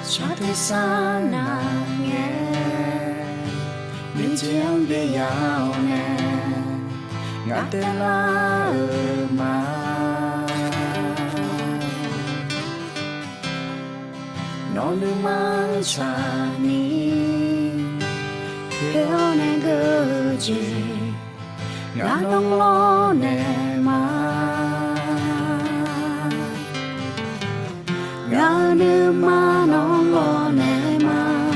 Chate sana nghe Mình chiang về yao nè Ngã tê la mà Nó lưu mang cha ni Hiếu nè gơ chê Ngã đông lo nè mà Ngã nữ mà nông lo nè mà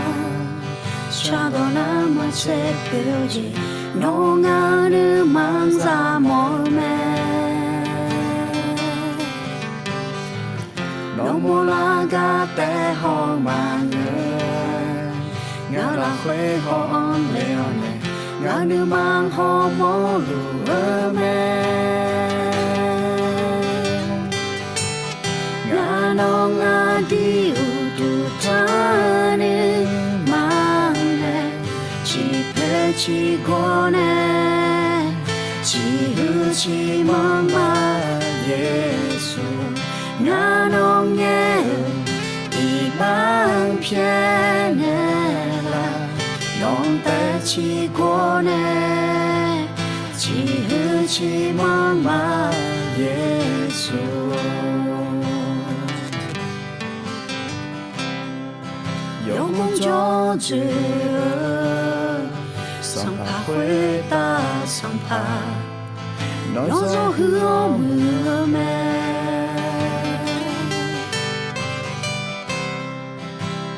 Cha đồ nà mà chê biểu gì Nó ngã nữ mang ra mô mê Nó mô la gà tê hò mà ngơ Ngã là khuê hò on leo nè Ngã nữ mang hò mô lù ơ mê Ngã nô ngã đi u tu ta nè mang nè Chỉ phê chỉ gô nè Chỉ hư chỉ mong mà Giê-xu Ngã nô nghe Ý bằng phía nè là Nông tê chỉ gô nè Chỉ hư chỉ mong mà Giê-xu有梦就知桑帕会大桑帕nói gió hứa mưa mê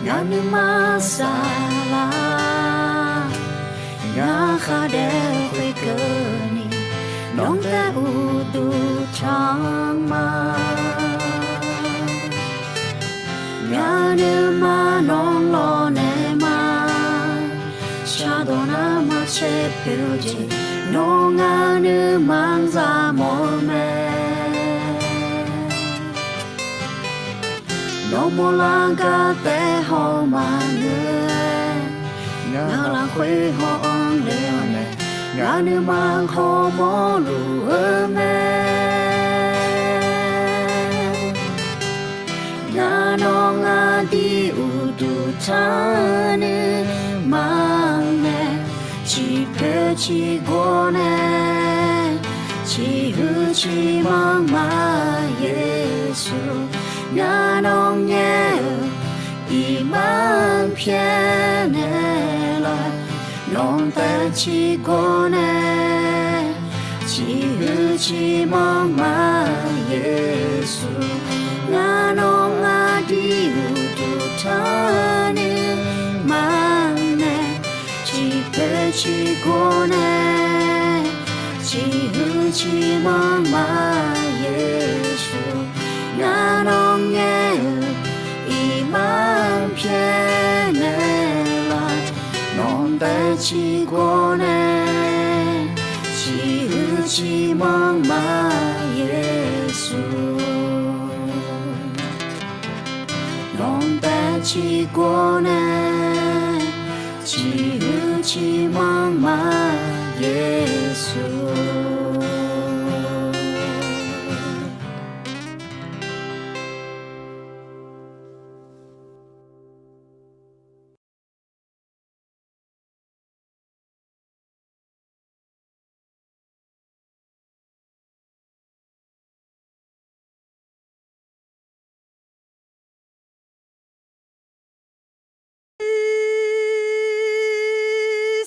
ngã nữ ma sa la ngã kha đe khuê cơ ni nông ta u tu trang ma ngã nữ ma nông lo nè ma cha đồ na ma chê biểu gì nô ngã nữ mang ra mô mê nô mô la gà tê hò mà ngơ ngã là khuê hò on leo nè ngã nữ mang hò mô lù ơ mê ngã nô ngã đi u tu ta nè mang nè chỉ phê chỉ gô nè chỉ hư chỉ mang mà Giê-xu ngã nô nghe ý mang phía nè là nông tê chỉ gô nè chỉ hư chỉ mang mà Giê-xu ngã nô ngã đi u tu ta nè mang nè chỉ phê chỉ gô nè chỉ hư chỉ mang mà Giê-xu ngã nô nghe ý mang phía nè là nông tê chỉ gô nè chỉ hư chỉ mang mà Giê-xu nông tê chỉ gô nè chỉ hư chỉ mang mà Giê-xu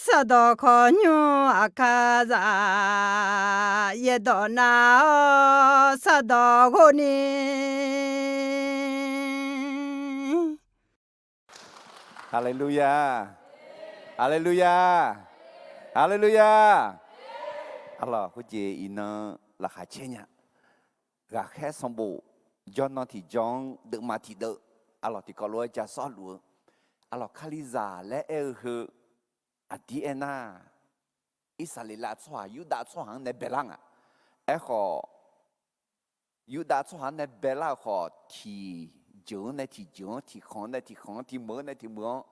Sado konyo akaza yedona sado goni Hallelujah. Hallelujah. Hallelujah. Alors, vous dites, il n'a la chachenya. Gà khé xong bộ, John nó thì John được mà thì đỡ. Alors, thì có lối cha xót lúa. Alors, khaliza lẽ hư. Adiena. Isalila choa, yuda choa hang ne belanga. Echo. Yuda choa hang ne bela ho thì John này thì John, thì con này thì con, thì mơ này thì mơ.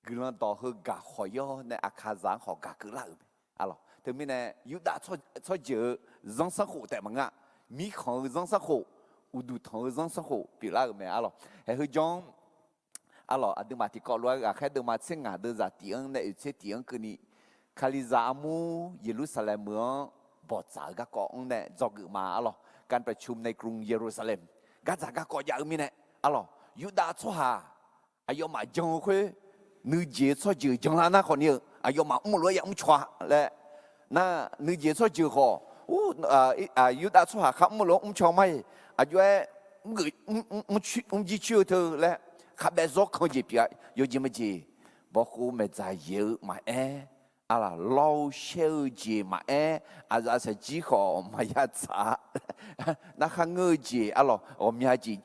Gương đó hư gà khỏi yo này akaza họ gà cứ lại. Alors, thế mình này yuda choa giờ dân xã hội tại mà ngạ. Mi khẩu dân xã hội, u du thằng dân xã hội, bị lại mà. Alors, hãy hư John alors à de mati ko loi à khai de mat singa de za tiang ne che tiang que ni khaliza amu Jerusalem เมืองบอดสากะก็องเนี่ยจอกมาalorsการประชุมในกรุงเยรูซาเล็มกาจากะก็ยามีเนี่ยalorsยูดาชัวหาอายมาจงคุยนึเจชัวจือจงลานะคนนี้อายมาอุ้มรวยยังชัวและน่านึเจชัวจือขออู้ยูดาชัวหาขับอุ้มรวยชัวไม่อายุจีชิวเธอและขับแบบซอกเขาจีเปียยูจีไม่จีบอกกูไม่ใจเยอะมาlà lâu sâu gì mà à sẽ chỉ có mà ya trả nó khang ngơ gì là ông nhà gì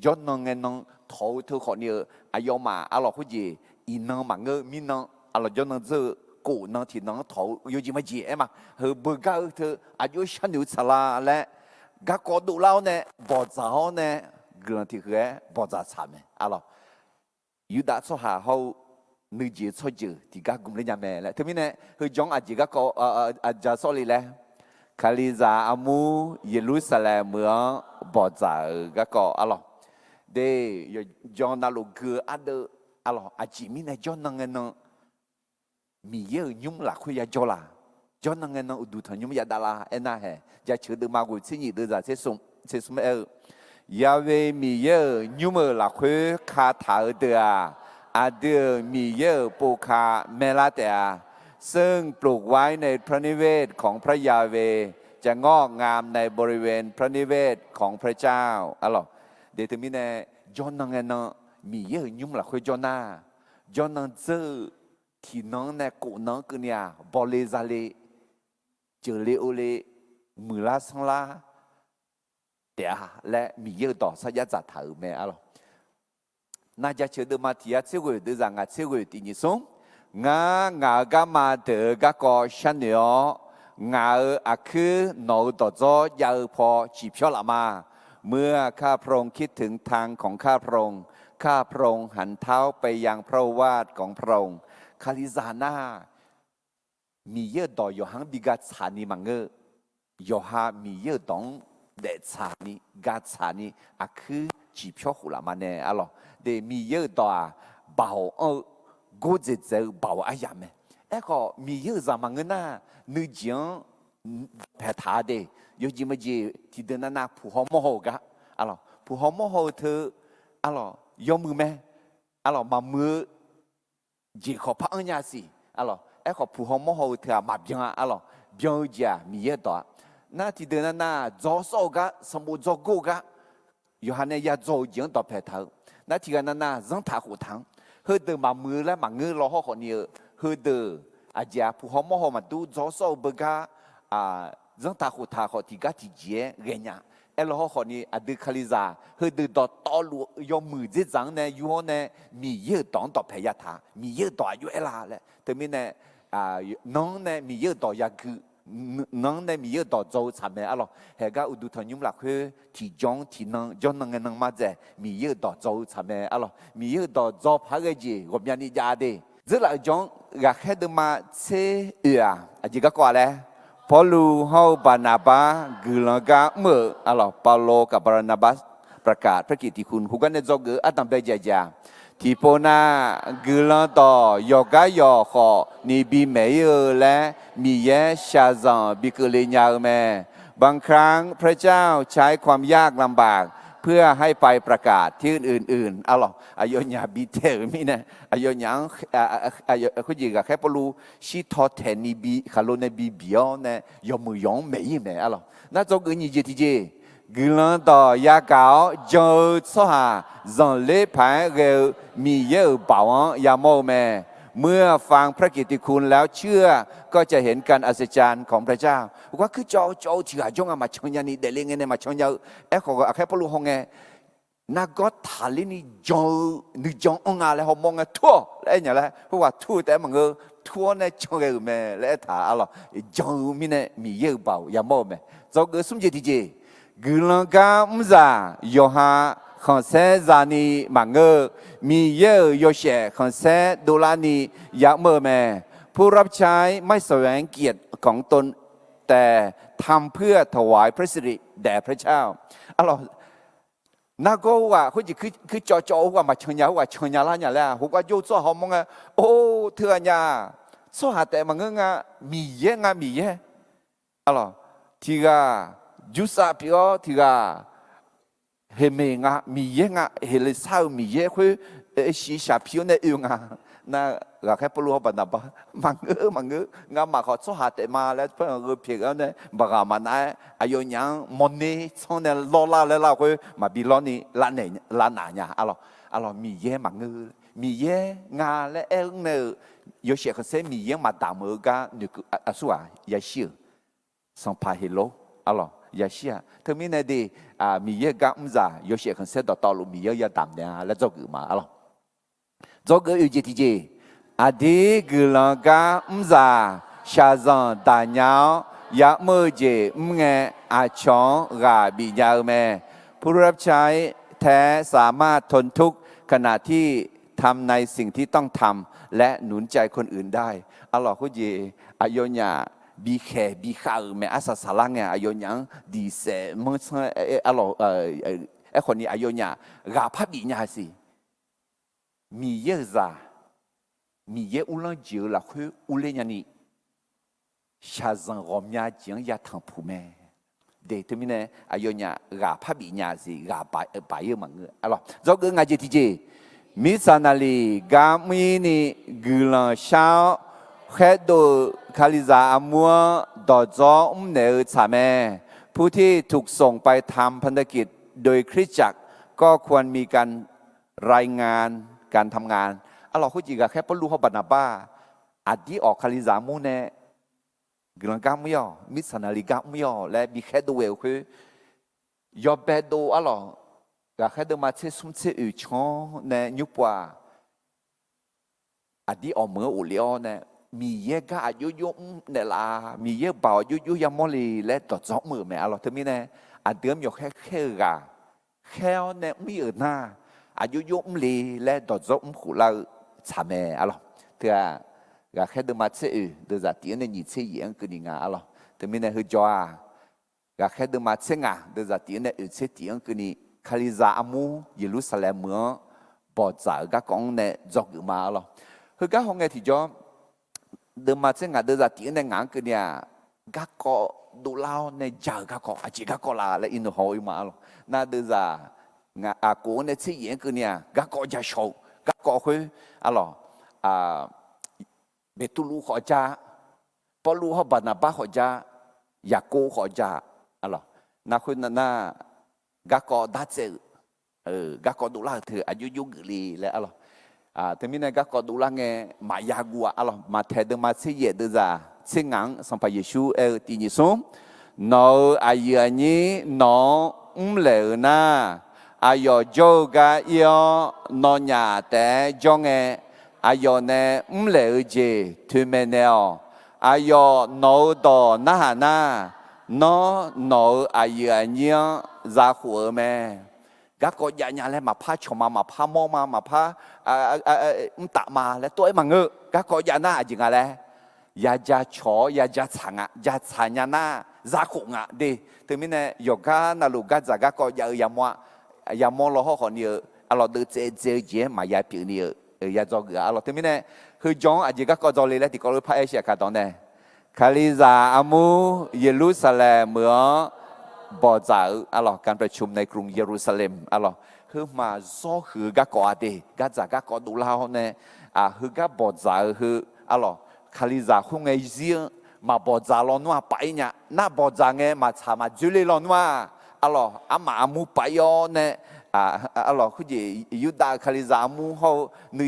cho nó nghe nó thấu thứ họ như yêu mà là cái gì in nó mà ngơ min nó là cho nó giữ cổ nó thì nó thấu yêu gì mà gì mà hơi bơ gạo thứ yêu sang nhiều trả la lẽ các con đủ lâu nè bỏ giáo nè gần thì cái bỏ giá chạm là yêu đã số hà hậu nữ giới cho chữ thì các cùng lên nhà mẹ lại thế mình này hơi giống à chỉ các có giờ sau này là Khaliza amu Jerusalem เมือง bỏ giả các có alo để cho nó lục cửa ăn được alo à chỉ mình này cho nó nghe nó mi yêu nhung là khuya cho là cho nó nghe nó đủ thằng nhung ya đà la em na hè giờ chữ được mà người xin gì được ra sẽ sum Yahweh mi yêu nhung là khuya khá thảo đượcอาเดือมีเยอะปูคาเมลาเตอาซึ่งปลูกไว้ในพระนิเวศของพระยาเวจะงอกงามในบริเวณพระนิเวศของพระเจ้าอะไรเดี๋ยวถึงมีเนี่ยจอนนังเนาะมีเยอะยุ่งละคุยจอนน่าจอนนังเจอที่น้องเนี่ยกูน้องคือเนี่ยบอลเลซาเลเจอเลโอเลมือลาสังลาเดี๋ยวและมีเยอะต่อสัญญาจัดถือแม่อะไรน่าจะเชื่อเดิมมาที่อาเชื่อเดิมrằngอาเชื่อที่นี่ส่งงากามาเดือกก็ฉันเนาะงาอาคือโนต่อจอยาพอจีบชอละมาเมื่อข้าพระองค์คิดถึงทางของข้าพระองค์หันเท้าไปยังพระวาทของพระองค์คาลิซาน่ามีเยอะต่อยหังบิกัดสานีมังเงยอฮามีเยอะต้องเด็ดสานีกัดสานีอาคือจีบชอหุละมาเน่อะไรเดมีเยอะต่อบ่าวกูจะเจอบ่าวอายามเอ้ก็มีเยอะจามังเน่านึกจังแผลทาเดยอจิมจีที่เดินน่าผู้หอมโหกะอะไรผู้หอมโหเธออะไรยอมมือไหมอะไรมามือจีขอพังยาสิอะไรเอ้ก็ผู้หอมโหเธอมาเบียงอะไรเบียงจ้ามีเยอะต่อน่าที่เดินน่าจอโซกะสมุจกูกะอยู่หันเนี่ยยาโจยังต่อแผลเธอนั่นที่กันน่ะจังท่าหูทังเฮเดมามือและมาเงือรอเขาคนนี้เฮเดอาจจะผู้หอมหอมมาดูจอโซเบกาจังท่าหูท่าเขาที่กาที่เจี๋ยเงี้ยเอลเขาคนนี้อดีคาลิซาเฮเดต่อต่อลูยอมมือจีจังเนี่ยอยู่ห้องเนี่ยมีเยอะต่อต่อแผลยาท่ามีเยอะต่ออยู่เอลาเลยแต่มีเนี่ยน้องเนี่ยมีเยอะต่อยาคือน้องเนี่ยมีเยอะต่อโจทำไมอะไรเฮก็อุดุทยุมหลักคือที่จงที่น้องจงนั่งนั่งมาเจมีเยอะต่อโจทำไมอะไรมีเยอะต่อโจพักจีก็มีนิยาดีจะหลักจงอยากให้ดูมาเชื่ออาจจะก็กว่าเลยพอลูเฮาบานาบากุลกาเมื่ออะไรปาโลกับบานาบาประกาศพระกิตติคุณคุณกันในจงอัตตาเบจจาที่ปนากุลต่อยกายอขอนี่บีเมยและมีแยชาซังบิกเลญาแม่บางครั้งพระเจ้าใช้ความยากลำบากเพื่อให้ไปประกาศที่อื่นๆอะไรอายญาบิเทอมีนะอายญาคุณยิงกับแค่ปลูชิทอเทนีบีคาโลเนบีบิอเนี่ยยมือยองไม่ยิ่งเนี่ยอะไรนั่นจงอื่นยี่จีจีกุลต่อยากาจงสหาจงเล็บผายเร็วมีเยอะบ่าวยาโมแม่เมื่อฟังพระกิตติคุณแล้วเชื่อก็จะเห็นการอัศจรรย์ของพระเจ้าว่าคือโจที่หาจงมาชงยานีเดลิงเงินมาชงยาขอแค่ปลูกหงเงนักก็ทาลินีจงนึกจงองอาเลยเขามองไงทั่วแล้วอย่างไรเพราะว่าทั่วแต่มันก็ทั่วในชงเออแม่แล้วถาอะไรจงมีเนี่ยมีเยอะบ่าวยาโมแม่จงก็สมเจติเจกุลกามซายอฮาขอนเซซานีมังเกอมีเยอะโยเชขอนเซโดลานียะเมอแม่ผู้รับใช้ไม่แสวงเกียรติของตนแต่ทำเพื่อถวายพระสิริแด่พระเจ้าอะไร那个话好似佢做話嘛長日啦日咧，好過要做好夢啊！哦，佢話呀，做下แต่มันก็มีเยอะalorsที่ก็ยุสาพี่ก็ที่ก็เฮมิงมีเยอะเฮลิซามีเยอะคือชีชาพี่เนี่ยน่าเราแค่ปลุกบันดาบมันงามาขอ做下แต่มาแล้วเพื่อนก็เพียงเนี่ยบางมันไอ้อายุยังมันนี่ช่วงเนี่ยล้อแล้วเราคือมาบิลนี่ล้านเนี่ยalorsมีเยอะมีเยอะงาและเนี่ย有些可是มีเยอะมาตามกันนึกสัวยาชีสัมภาระโลalorsยาชีทั้งนี้เนี่ยดีมีเยอะกันไม่จ่า有些可是ต่อ路มีเยอะตามเนี่ยแล้วจะกูมาalors做个有几天，阿弟个人家唔在下上大鸟，也冇只唔爱阿强阿比较咩，ผู้รับใช้แท้สามารถทนทุกข์ขณะที่ทำในสิ่งที่ต้องทำและหนุนใจคนอื่นได้อัลลอฮ์เขาจีอายุเนี่ยบีข้าวแม่อาสาลังเนี่ยอายุยังดีเสมื่ออัลลอฮ์ไอ้คนนี้อายุเนี่ยราพับดีเนี่ยสิมีเยอะจ้ามีเยอะอุลังเจอละคืออุเลญนี่ชาจังรอมยาจียงยาทางผู้แม่เด็กที่มีเนี่ยอายุเนี่ยราพับเนี่ยสิราไปเยอะมั้งอะล่ะจอกงานเจติเจมิสานาลีกามีนี่กุลังชาวแค่ดูคาลิซาอมัวดอจอเนอชาแม่ผู้ที่ถูกส่งไปทำพันธกิจโดยคริสตจักรก็ควรมีการรายงานการทำงานอัลลอฮ์คุจิกะแค่ปลูเขาบันนาบ้าอาดีออกคาลิซามูเน่กลังกามไม่ยอมิสนาลิกามไม่ยอและมีแค่ดูเอวคือยอเบโดอัลลอฮ์กะแค่เดินมาเชื่อสุ่มเชื่ออื่นช่องเน่ยุบว่าอาดีออกเมื่ออุเลียวเน่มีเยอะก็อายุยุ่งเนล่ะมีเยอะเบายุ่ยามอลีและต่อจ้องมือแม่อัลลอฮ์ที่มีเน่อาเดิมอยู่แค่กะแค่เน่ไม่อื่นหน้าอายุยุ่งลีและต่อจ้องขู่เราชาแม่อัลลอฮ์เถอะก็แค่เดินมาเชื่อเดินจากที่นั่นยิ่งเชื่อยังก็ดีงาอัลลอฮ์ที่มีเน่คือจ้าก็แค่เดินมาเชื่องาเดินจากที่นั่นเชื่อที่ยังก็นี่คาลิซาอามูเยรูซาเล็มเมืองปอดจ่าก็กองเน่จอกมาอัลลอฮ์คือก็ห้องไงที่จ้าเดินมาเชื่องาเดินจากที่นั่นงานก็เนี่ยก็ก็ดูเล่าในจ่าก็ก็อาจจะก็ก็ลาและอินโดหอยมาอัลลอฮ์น่าเดินจากงาอากูเนี่ยเชื่อยังก็เนี่ยก็ก็จะโชว์ก็ก็คืออัลลอฮ์เบตุลูขอจ้าปอลูเขาบันนาบ้าขอจ้ายาโกขอจ้าอัลลอฮ์น่าคุณน่าก็ก็ดัดเจก็ก็ดูแลเธออายุยุ่งลีและอัลลอฮ์แต่มีเนี่ยก็ดูแลไงมายากัวอัลลอฮ์มาเทเดมาเสียเดจ้าเสียงงังสัมภาเยซูที่นิสมนออายุนี้นอเลน่าอายุโจกายอนอนยาแต่จงอายุเนี่ยเลเจทุเมเนออายุนอดอนาหานานออายุนี้จะหัวแม่ก็ก็ยาญาเลยมาพาชมามาพามอมาพาตะมาแล้วตัวไอ้มังก็ก็ยาหน้าจริงอะไรยาจะชอยาจะฉังยาฉันยาหน้าจะขงดีถึงมิเนี่ยโยกานาลูกาจะก็ยามอเราเขาคนเดียวเราดูเจมายาปีนี้ยาจอกเราถึงมิเนี่ยคือจงอาจจะก็จอเลยแล้วที่เขาเลยพาเอเชียกันตอนนี้คาลิซาอามูเยรูซาเล็มเมืองบอจ่าอัลลอฮ์การประชุมในกรุงเยรูซาเล็มอัลลอฮ์คือมาซ้อคือก็ก่อดีก็จะก็ก่อดูเล่าเนี่ยคือก็บอจ่าคืออัลลอฮ์คาลิซาคงไงเสียมาบอจ่าลอนว่าไปเนี่ยน่าบอจ่าไงมาชามาจุลีลอนว่าอัลลอฮ์มาอามูไปยอเนี่ยอัลลอฮ์คือจียูดาคาลิซามูเขานึ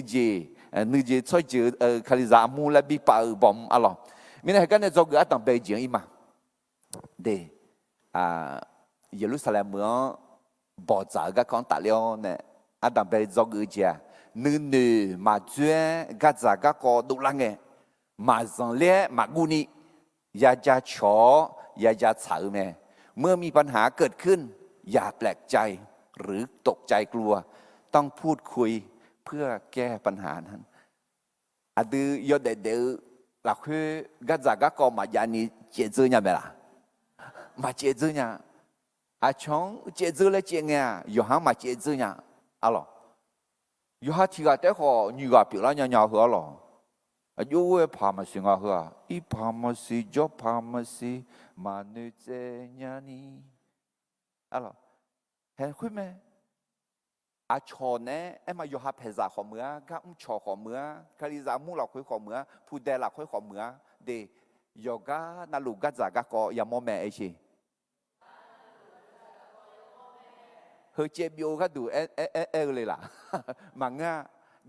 กช่วยจืดคาลิซามูและบีปาบอมอัลลอฮ์มีอะไรกันเนี่ยจงก็ต้องไปเจียงอีมาเดเยรูซาเล็มเมืองบ่อจ่าก็ของตาเลียวเนี่ยต้องไปจงเจียนึมาจวนก็จะก็ดูแลไงมาจังเล่มากุนีอย่าจะฉออย่าจะเฉาแม่เมื่อมีปัญหาเกิดขึ้นอย่าแปลกใจหรือตกใจกลัวต้องพูดคุยเพื่อแก้ปัญหานั้นดื้อยอดเดือหลักคือก็จะก็มายานีเจอเนี่ยไหมล่ะมาเจอเนี่ย à chong chế dư lấy chế nghe yo hang mà chế dư nhá alo yo ha chỉ cái họ như cái biểu là nhau hứa lo à yo về pharmacy ngà hứa i pharmacy job pharmacy mà nữ chế nhà ni alo hay khuyên mẹ à chọn nè em mà yo ha phải giả khó mưa các ông chọn khó mưa cái gì giả mua là khối khó mưa phụ đề là khối khó mưa để yoga na lu gắt giả các có ya mò mẹ ấy chi hơi chế biểu cái đủเลยล่ะmà nghe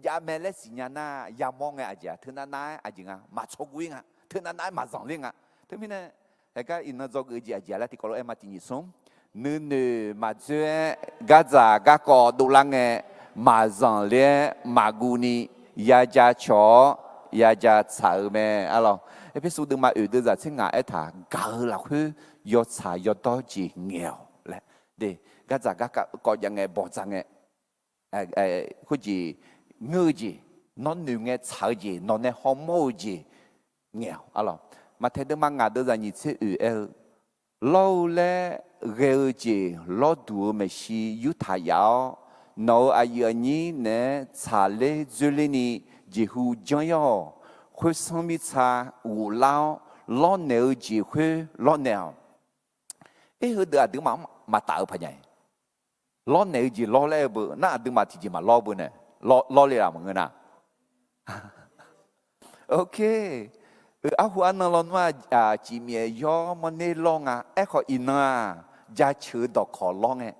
ya mẹ lấy gì nhà na ya mong nghe à thứ na nai à gì à mà chọc quý à thứ na nai mà giảng liên à thế mình nè cái in nó do cái gì à là thì có lẽ em mà tin sống nữ nữ mà chơi gắt giả các có đủ lăng nghe mà giảng liên mà gu ni ya ja chó ya ja chảo mẹ alo cái số đừng mà ở đây là sinh ngài thà gạo là cứ yo chả yo to chỉ nghèo lẽ để các gia các có những cái bỏ ra cái cái gì ngư gì nó nhiều cái chảo gì nó này homo gì nghèo alo mà thấy được mà ngài đây là như thế ở lâu lẽ ghê gì lâu đủ mà si yu thà yao nó ai ở nhí nè chả lẽ dưới lên ní chỉ hu giang yao khối sang mi cha ủ lao lo nèo chỉ khối lo nèo ấy hơi được đứa mà tạo phải nhảy lo nèo chỉ lo lẽ bự na đứa mà chỉ mà lo bự này lo lẽ làm người nào ok à hoa nó lo mà chỉ mẹ yo mà nè lo à ấy họ in à giá chữ đọc khó lo nghe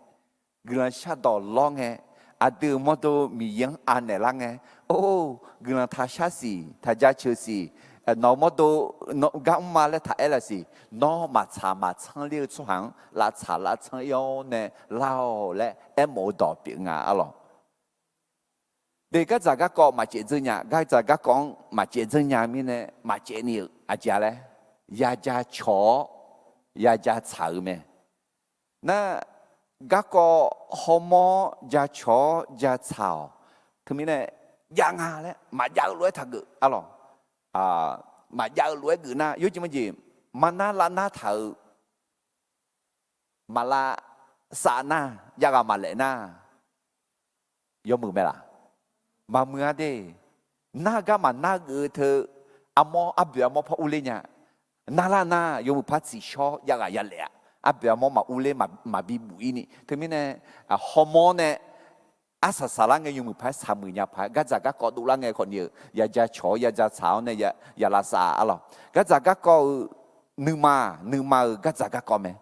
người sát đọc lo nghe à đứa mà đồ mi yang anh này lang nghe ô người ta sát gì ta giá chữ gì nó mà đồ nó gam mà là ta là gì nó mà chăng liêu出行là查là chăng yo nè lao lẽ em冇đọc tiếng à alo để các gia các con mà chế dân nhà các gia các con mà chế dân nhà mình nè mà chế nhiều à cha lẽ ya cha chó ya cha chảo mẹ na các con homo ya chó ya chảo thì mình nè ya ngà lẽ mà ya lúa thật gự alo mà ya lúa gự na yếu chứ mà gì mà na là na thở mà là sa na ya mà lẽ na yếu mừng mẹ là mà mưa đây na ga mà na gỡ thơ amo abia mo pa ule nya na la na yo mu pa si sho ya ga ya le abia mo mà ule mà bi bu ini thế mình nè hormone nè asa sala nghe yo mu pa sa mu nya pa ga za ga ko du la nghe còn nhiều ya ja cho ya ja chao nè ya la sa alo ga za ga koนึมาga za ga ko me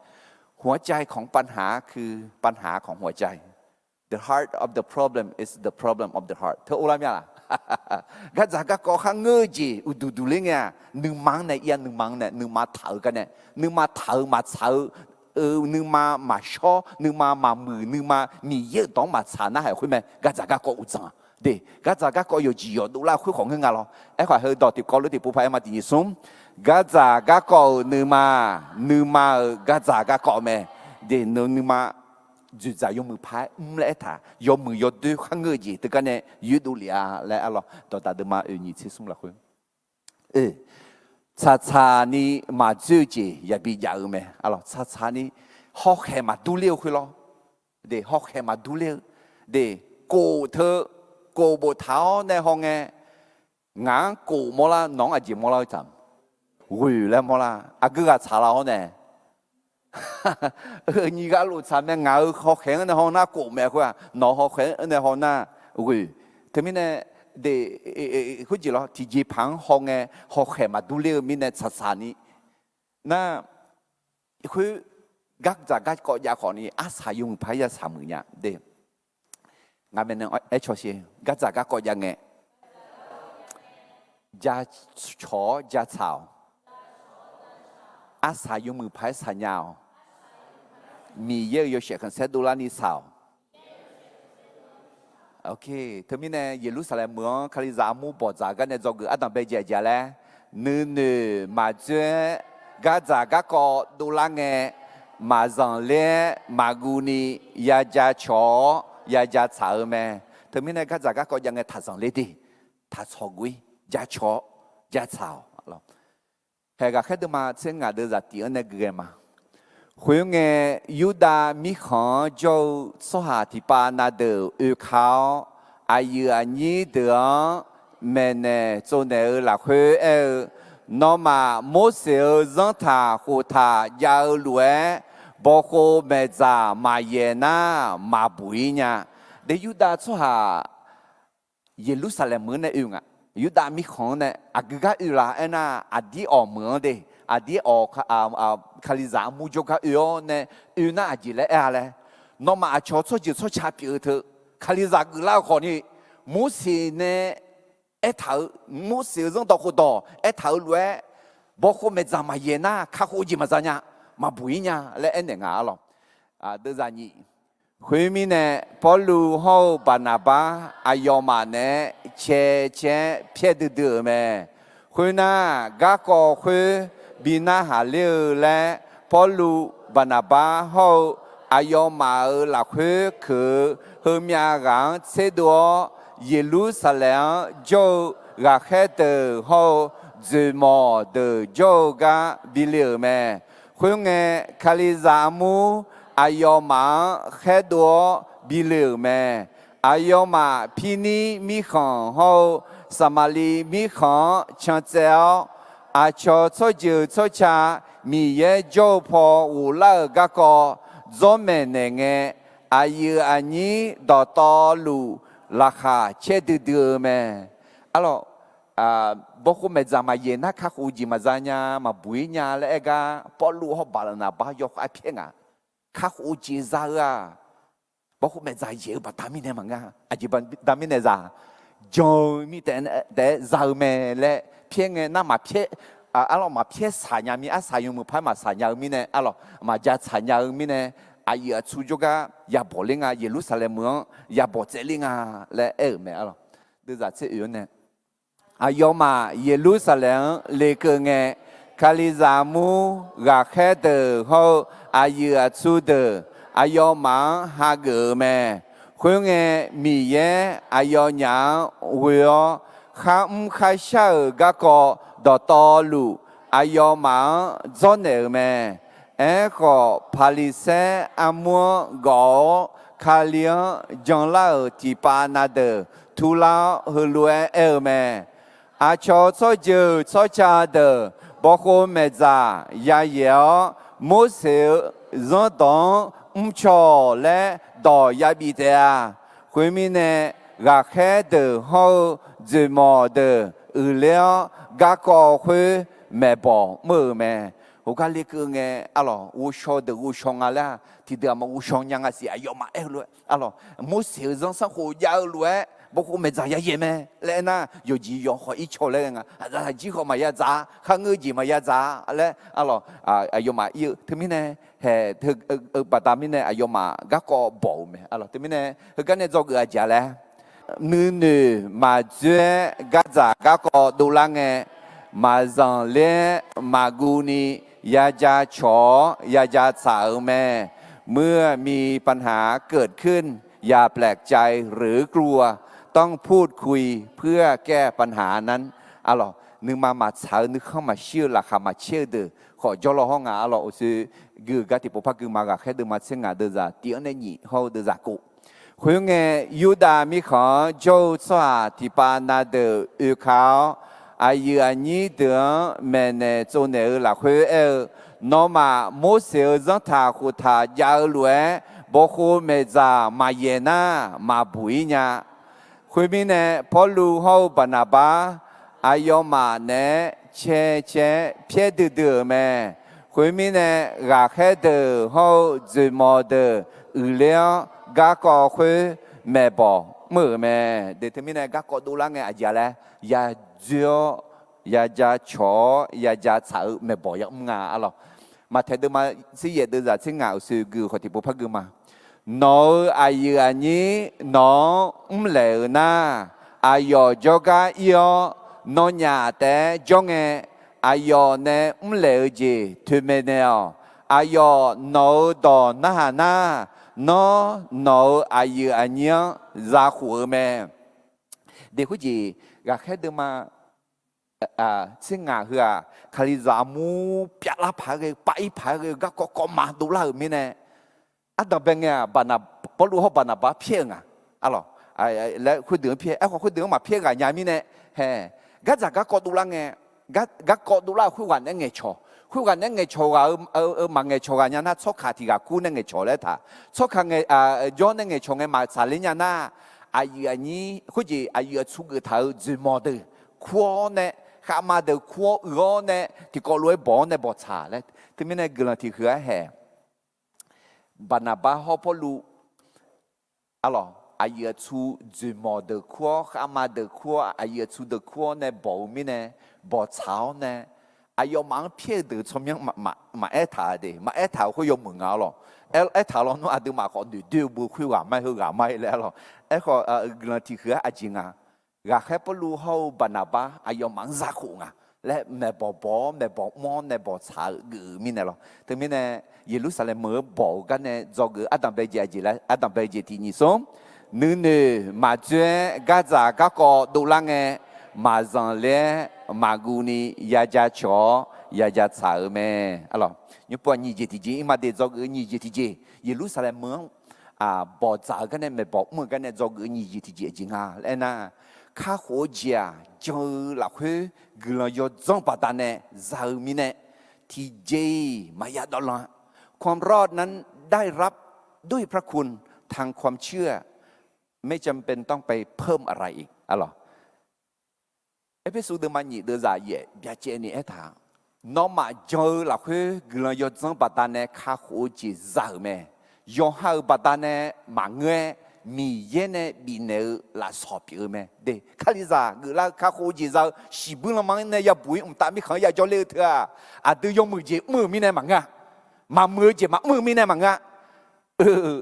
หัวใจของปัญหาคือปัญหาของหัวใจThe heart of the problem is the problem of the heart. Thưa Olam ya, các gia các có khang ngơ gì, du lên nghe, nương mang này yên nương mang này, nương mà thở cái này, nương mà thở mà thở, nương mà cho, nương mà mừ, nương mà mì dễ đó mà thở na hay khuyên mẹ, các gia các có u zang, để các gia các có有自由獨立khuyênของ佢咯，一塊去到條高路條步牌嘛電松，các gia các có nương mà các gia các có mẹ, để nương mà dù za dùng mực phái lẽ thà dùng mực dùng đôi khang người gì từ cái này yếu đủ lìa lẽ alo đó ta được mà ở nhị chế sung là khuyên cha ni mà chơi gì ya bị giàu mẹ alo cha ni học hè mà đủ liêu khuyên lo để học hè mà đủ liêu để cổ thơ cổ bộ tháo này họ nghe ngã cổ mò la nón à gì mò la chậm quỳ lên mò la cứ cái cha la này你家路上面咬學響嘅好那過咩佢啊？攞學響嘅好那會，佢面呢？哋好似咯，自己棒學嘅學響嘛，都了面呢查查呢。那佢隔就隔個也可呢，阿查用牌也查門呀，對。我們呢愛錯些，隔就隔個樣嘅，加錯加炒。อาศัยอยู่มือพายสัญญามีเยอะอยู่เสียกันเซดูลานิสาวโอเคทั้งนี้เนี่ยเยรูซาเล็มเมืองคาลิซามูปอจากัเนี่ยจงอาดัมเบเจเจแล้วนื้อมาเจอกาจาก็ก็ดูลาเงมาจังเล่มากูนียาจาชอยาจาสาวแม่ทั้งนี้เนี่ยกาจาก็ก็ยังไงทัดสังเลดีทัดสกุยยาชอยาสาวให้กับแค่ดูมาเช่นงานเดือดตีอันนี้เกินมา คุยงยูดามิขอโจสหาธิปานาเดอเขาอายุอันนี้เดือแม่เนโจเนอหลักเอนอมาโมเสลจังทาหูทายาลวยบอกโคเมจามาเยนามาบุยเนี่ยเดยูดาสหาเยรูซาเล็มเหมือนในอึงยูดามิของเนี่ยอักกะอุลาเอน่าอดีออกเหมือนเดอดีออกคาลิซามูจกะอุเนี่ยอุน่าอดีเลยอะไรนอมาชอชจิชชาปิเถอะคาลิซากุลาคนนี้มูสีเนี่ยเท่ามูสีเรื่องต่อคนต่อเท่าเลยบอกเขาไม่จำมาเย็นนะข้าเขาจีมาจำเนี่ยมาบุยเนี่ยและเนี่ยงาหรอเดือดนี้คุยมีเนี่ยพอลูเขาบานาบาอายอมาเนี่ยเชเพียดดื้อแม่คุยน่ะกะก็คุยบินาหาเลี้ยวและพอลูบานาบาเขาอายอมาละคุยคือเฮียมีการเสด็จเยรูซาเล็มโจรักเตอเขาจูมอเดโจกะบิเลแม่คุยเนี่ยคาลิซามูอายอมาแค่ตัวบิเลแม่อายอมาพินีมีของเขาสมาลีมีของชันเจ้าอาชอชจิชชามีเยโจพออุลากะกอจอมเมเนเงอายุอันนี้ดอตอลูราคาเชดื้อแม่alors beaucoup mais zamayena ka uji mazanya mabuinya lega polu ho balana ba yok apienga ka uji zara beaucoup mais zaye ba tamine manga ajiban tamine za jo mi de zaume le pienge na ma pie alors ma pie sanya mi asayu mu pa ma sanya mi ne alors ma ja sanya mi ne ayi atsujoga ya bolinga Jerusalem ya bozelinga le me alors de za ce une อายอมาเยรูซาเล็มเลกเงคาลิซามูรักแค่เดอเขาอายุอัสุเดออายอมาฮาเกเมคุยเงมีเยอายอหยางเวียข้ามข้าเช่ากะกอดอตอลูอายอมาจอนเอเมก็พาลิเซอามัวกอคาเลียจงลาติปานาเดอทุลาฮลัวเอเมอาชอชอเจอชอชาเดอบอกโคเมจายาเยอมูเสรอนตองชอและดอยาบิเตาคุยมีเนรักแค่เดอเฮาจูมอเดอเลี้ยกะกอคุยแม่บอกมือแม่โอกาสเล็กเงี้ยอะไรวูชอเดอวูชงอะไรที่เดิมมาวูชงยังไงสิอายอมาเลยอะไรมูเสรอนสังหูยาวเลยบอกว่าไม่จ่ายยังไงแล้วนะอยู่จียอขออีกชั่วเลยนะแต่จีขอมายาจ้าข้างเงยจีมายาจ้าแล้วอะไรอายอมาอยู่ถึงมิเนี่ยเฮ้ถึงปัตตามิเนี่ยอายอมาก็ก็บ่าวมั้ยอะไรถึงมิเนี่ยถึงกันเนี่ยจอกอาจารย์แล้วนูมาเจอกัจจาก็ก็ดูแลเงมาจังเล่มากูนี่ยาจาชอยาจาสาวแม่เมื่อมีปัญหาเกิดขึ้นอย่าแปลกใจหรือกลัวต้องพูดคุยเพื่อแก้ปัญหานั้นอะไรนึกมาเช้านึกเข้ามาเชื่อราคามาเชื่อเด้อขอจอลห้องงาอะไรคือกือกติปุพักกือมากะแค่เดินมาเชื่องาเด้อจ้าเดี๋ยวในนี้เขาเด้อจ้ากูคุยงยูดามีขอโจสวาทิปานาเด้อเขาอายุอันนี้เดือนแม่เนโจเนอหลักคุยนอมาโมเสลจังทาขุทายาวรวยบอกโคเมจามาเยนามาบุยเนี่ยคุยมีเนี่ยพอลูเขาบานาบาอายอมาเนี่ยเชเพียดื้อแม่คุยมีเนี่ยรักแค่เดอเขาจูมอเดอเลี้ยกะก็คุยแม่บอกมือแม่เดี๋ยวมีเนี่ยกะก็ดูแลไงอาจารย์แล้วยาเจียยาจาชอยาจาสาวแม่บอกยังงาอะไรมาเทเดมาสิเยเดจะสิงาสื่อกือขอที่ปุพักกือมาน้ออายุอันนี้น้องเหลวนะอายอจกาอีอน้องหยาแต่จงอายอเนี่ยเหลวจีทุเมเนออายอน้อดอนะฮานาน้ออายุอันนี้ราหัวแม่เด็กผู้หญิงก็แค่เดินมา ซึ่งเฮือคาริซามูเปียลาพาเกไปพาเกก็มาดูลามิเนอันดับเป็นไงบานาปลูเขาบานาบาเพียงalorsแล้วคุยเดือดเพียคุยเดือดมาเพียงกันยามิเนเฮก็จะก็ดูลาไงก็ดูลาคุยวันนั้นไงชอคุยวันนั้นไงชอมาไงชอกันยาน่าชอบขาที่กับกูนั่นไงชอเลยท่าชอบขังไงย้อนนั่นไงชอไงมาสาลิญาน่าอายุอันนี้คุยจีอายุชุกเท้าจีมอดขั้วเนี่ยข้ามาเดือขั้วร้อนเนี่ยที่ก็รวยบ่อเนี่ยบ่ชาเลยที่ไม่ได้เกินที่เหือแห่บานาบาฮอพลูalorsอายุชุจีมอดขั้วข้ามาเดือขั้วอายุชุเดือขั้วเนี่ยบ่มีเนี่ยบ่ชาเนี่ยอายุมันเพี้ยเดือชมยังมาเอถาเดมาเอถาเขายกมือเอาหรอเอถาเราโน้อาดูมาขอดูดูบุคุยว่าไม่คือว่าไม่แล้วหรอขอเกินที่เหืออาจิงก็แค่ปลูเขาบานาบาอายุมันซักคงและแม่บอกแม่บอกมอนแม่บอกชากือมิเนี่ยหรอถึงมิเนี่ยเยรูซาเล็มเมื่อบอกกันเนี่ยจอกอาดัมเบเจจีแล้วอาดัมเบเจที่นี่ส่งนู่นมาเจอกาจากก็ดูลังเงมาจังเล่มากูนี่ยาจาชอยาจาชาเมอะไรยุบปนี่เจที่เจมาเดจอกนี่เจที่เจเยรูซาเล็มเมื่อบอกจากกันเนี่ยแม่บอกเมื่อกันเนี่ยจอกนี่เจที่เจจริงแล้วนะข้าหัวเจียเจอหลักคือเกลือยจงปัตตานีซามิเนที่เจมายาดอลลาความรอดนั้นได้รับด้วยพระคุณทางความเชื่อไม่จำเป็นต้องไปเพิ่มอะไรอีกอะไรเอพิสูดมันนี่เดือดใจเย่ยาเจนี่เอท่าน้องมาเจอหลักคือเกลือยจงปัตตานีข้าหัวเจียซาเมยองหาปัตตานีมาเงยมีเย็นมีเนื้อลาสอบอยู่ไหมเด็กข้าลิซ่าเวลาข้าโคจิซ่าสิบุญละมันเนี่ยอย่าบุยตามมีขันอย่าจอเลือดเถอะดูยงมือเจมือมีเนี่ยมังะมามือเจมามือมีเนี่ยมังะ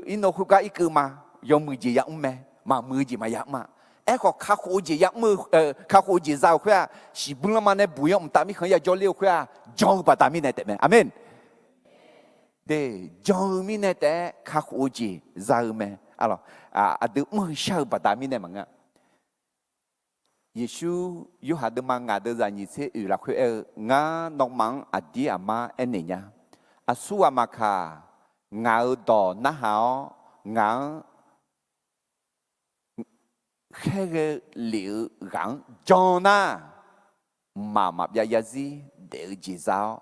อินโนคุกะอีคือมายงมือเจยักไหมมามือเจมายักมาก็ข้าโคจิยักมือข้าโคจิซ่าคือสิบุญละมันเนี่ยบุยตามมีขันอย่าจอเลือดคือจงปะตามมีเนี่ยแต่ไหมอาเมนเด็กจงมีเนี่ยแต่ข้าโคจิซ่าไหมalors ada mensha pada mine manga Yesu yu hade manga de zanyi se la khu nga nok mang adi ama enenya asu amaka nga do na hao nga khege liu gang jona mama ya yazi de jizao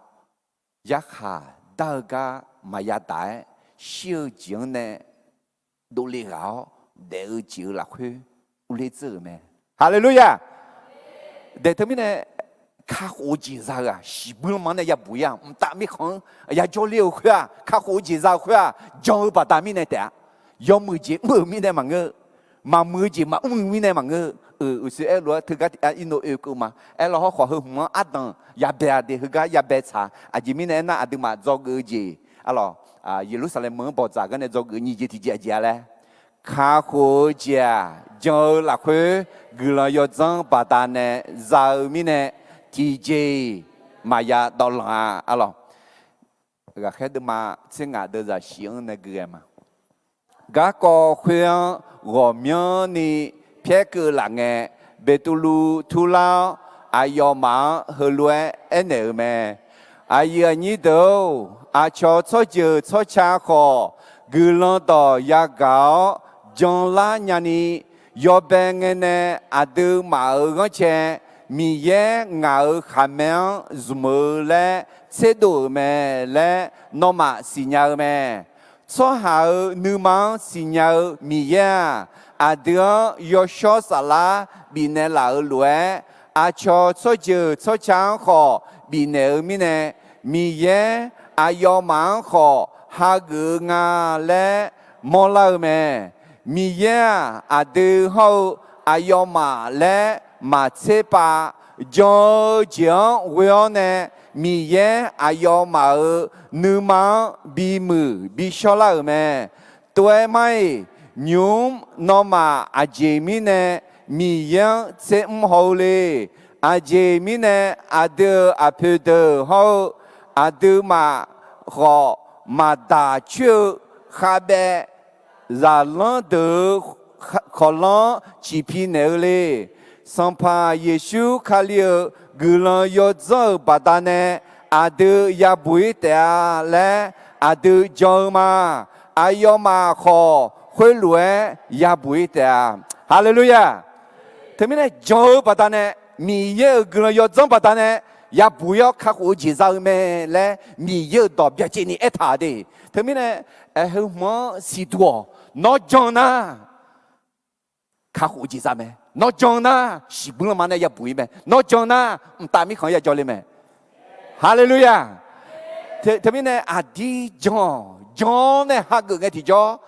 yakha daga maya dai xiu jing neดูลีเขาเดี๋ยวจิ๋วหลักคืออุลิจือแม่ฮาเลลูยาเดี๋ยวทำไมเนี่ยข้าโคจิซาอะสิบุลมันเนี่ยอย่าบุยมันตามีของอย่าโจเลี้ยวคือข้าโคจิซาคือจงปะตามีเนี่ยแต่ยอมมือจีมือมีเนี่ยมังเงมามือจีมามือมีเนี่ยมังเงอุสิรัวถึงกับอินโนกูมาเราขอให้หัวอัดดังอย่าเบียดถึงกับอย่าเบียดชาจิมีเนี่ยน่าอดีมาจอกจีalorsเยรูซาเล็มเมืองบอกจากกันเนี่ยจอกนี่เจที่เจเลยข้าโคเจียเจอหลักคือเกลือยจังปาตาเนซามิเนที่เจมายาดอลลาร์alorsก็แค่เดิมาเสียงเดินจากเสียงในเกลือมาก็ขอเพื่อนรวมยันนี่เพื่อเกลือหลังเงเบตุลูทุลาอายอมาเฮลัวเอเนอร์แม่อายุนี้เดียวชอชอเจอชอชาขอกุลต่อยาเกาจงลาญานียอเบงเนดูมาก็เชมีเยงาขามสมุเลเสดูเมเลนมาสิญาเมชอหานูมังสิญามีเยดูยอชอสลาบินเนลาลวยชอชอเจอชอชาขอบินเนมิเนมีเยอายอมังขอฮากุงาและมอลาเมมีเยดูเขาอายอมาและมาเซปาจอจียงเวอเนมีเยอายอมานูมังบีมือบิชอลาเมตัวไม่ยุมนอมาอาเจมิเนมีเยเซมโฮเลอาเจมิเนอาเดอาเพเดเขาอาดูมาขอมาดาชื่อข้าเบซาลันเดขอลังจีพีเนเลสัมภาเยซูคาเลีย格朗要走巴达呢，阿德也不会的来，阿德叫嘛，阿要嘛好，会来也不会的，哈利路亚。他们呢叫巴达呢，米也格朗要走巴达呢。也不要看我介绍咩来，你有到别见你一他的，他们呢，后么许多，那讲呢，看我介绍咩，那讲呢，西不了嘛呢也不会咩，那讲呢，大米行业教你咩，哈利路亚，他们呢啊啲讲呢哈个个提叫，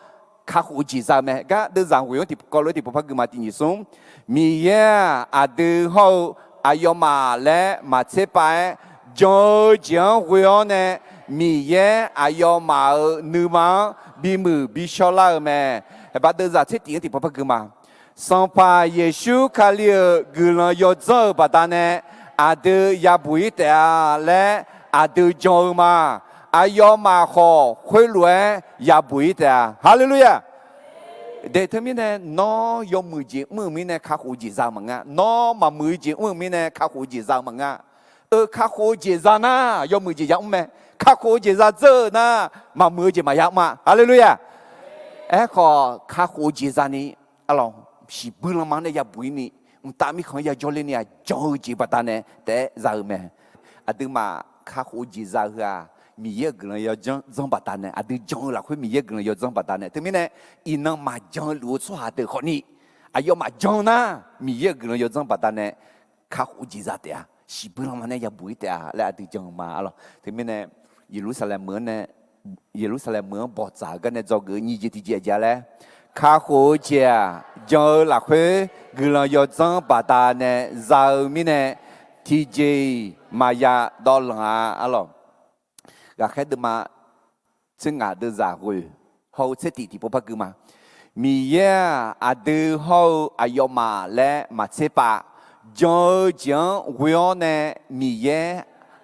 看我介绍咩，个都让我用啲高楼啲不怕个嘛啲你送，米也啊都好。阿要嘛嘞，嘛这摆就将会呢，米耶阿要嘛你嘛比姆比小拉咩？把这啥子点点不不个嘛？上把耶稣卡里个人要走把他呢，阿都也不会的嘞，阿都叫嘛，阿要嘛好会来也不会的，哈利路亚。để thế mình nó dùng mười gì mười mình khá khổ gì ra mà ngã nó mà mười gì mười mình khá khổ gì ra mà ngã khá khổ gì ra na dùng mười gì giống mẹ khá khổ gì ra giờ na mà mười gì mà giống mà hallelujah khó khá khổ gì ra ni alo chỉ bữa lắm mà này ya bữa ni ta mi không ya cho lên ya cho gì bắt ta này để ra mẹ từ mà khá khổ gì ra ha mi ye gần ya dòng bắt ta này từ dòng là khối mi ye gần ya dòng bắt ta này thế mình này inang mà dòng lúa số hạt từ khó ni ayo mà dòng na mi ye gần ya dòng bắt ta này khá khổ gì ra thế à chỉ bữa lắm mà này ya bữa thế à lại từ dòng mà alo thế mình này Jerusalem mới này Jerusalem mới bỏ trả cái này cho người như gì thì gì là khá khổ gì do là khối người là do dòng bắt ta này giờ mình này thì gì mà ya đó là alo gà khét được mà chân ngà được giả rồi hậu sẽ thì bố bác cứ mà mi à được hậu ayo mà lẽ mà sẽ bà do chẳng quen nè mi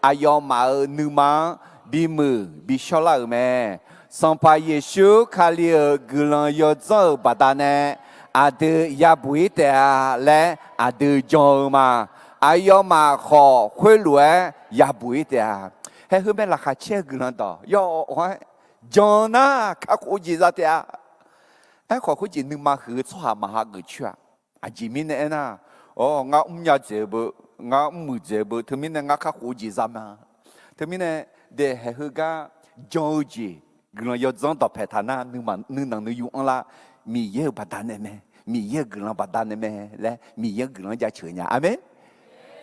ayo mà nữ mà bị mù bị sao là mẹ sampai Yesus kali gelang yo zo badane ada ya buite le ada jo ma ayo ma kho khoi lue ya buite he hu ben la kha che gelang do yo wa jo na ka ko ji za te a kho ko ji nu ma hu chwa ma ha ge chua a ji min ne na o nga ya je bu nga mu je bu thu min ne nga kha ko ji za ma thu min ne de he hu ga jo ji gương yo zong tập hệ thana nương năng nương用啦，米也不单的咩，米也gương不单的咩，来米也gương家吃呀，阿妹，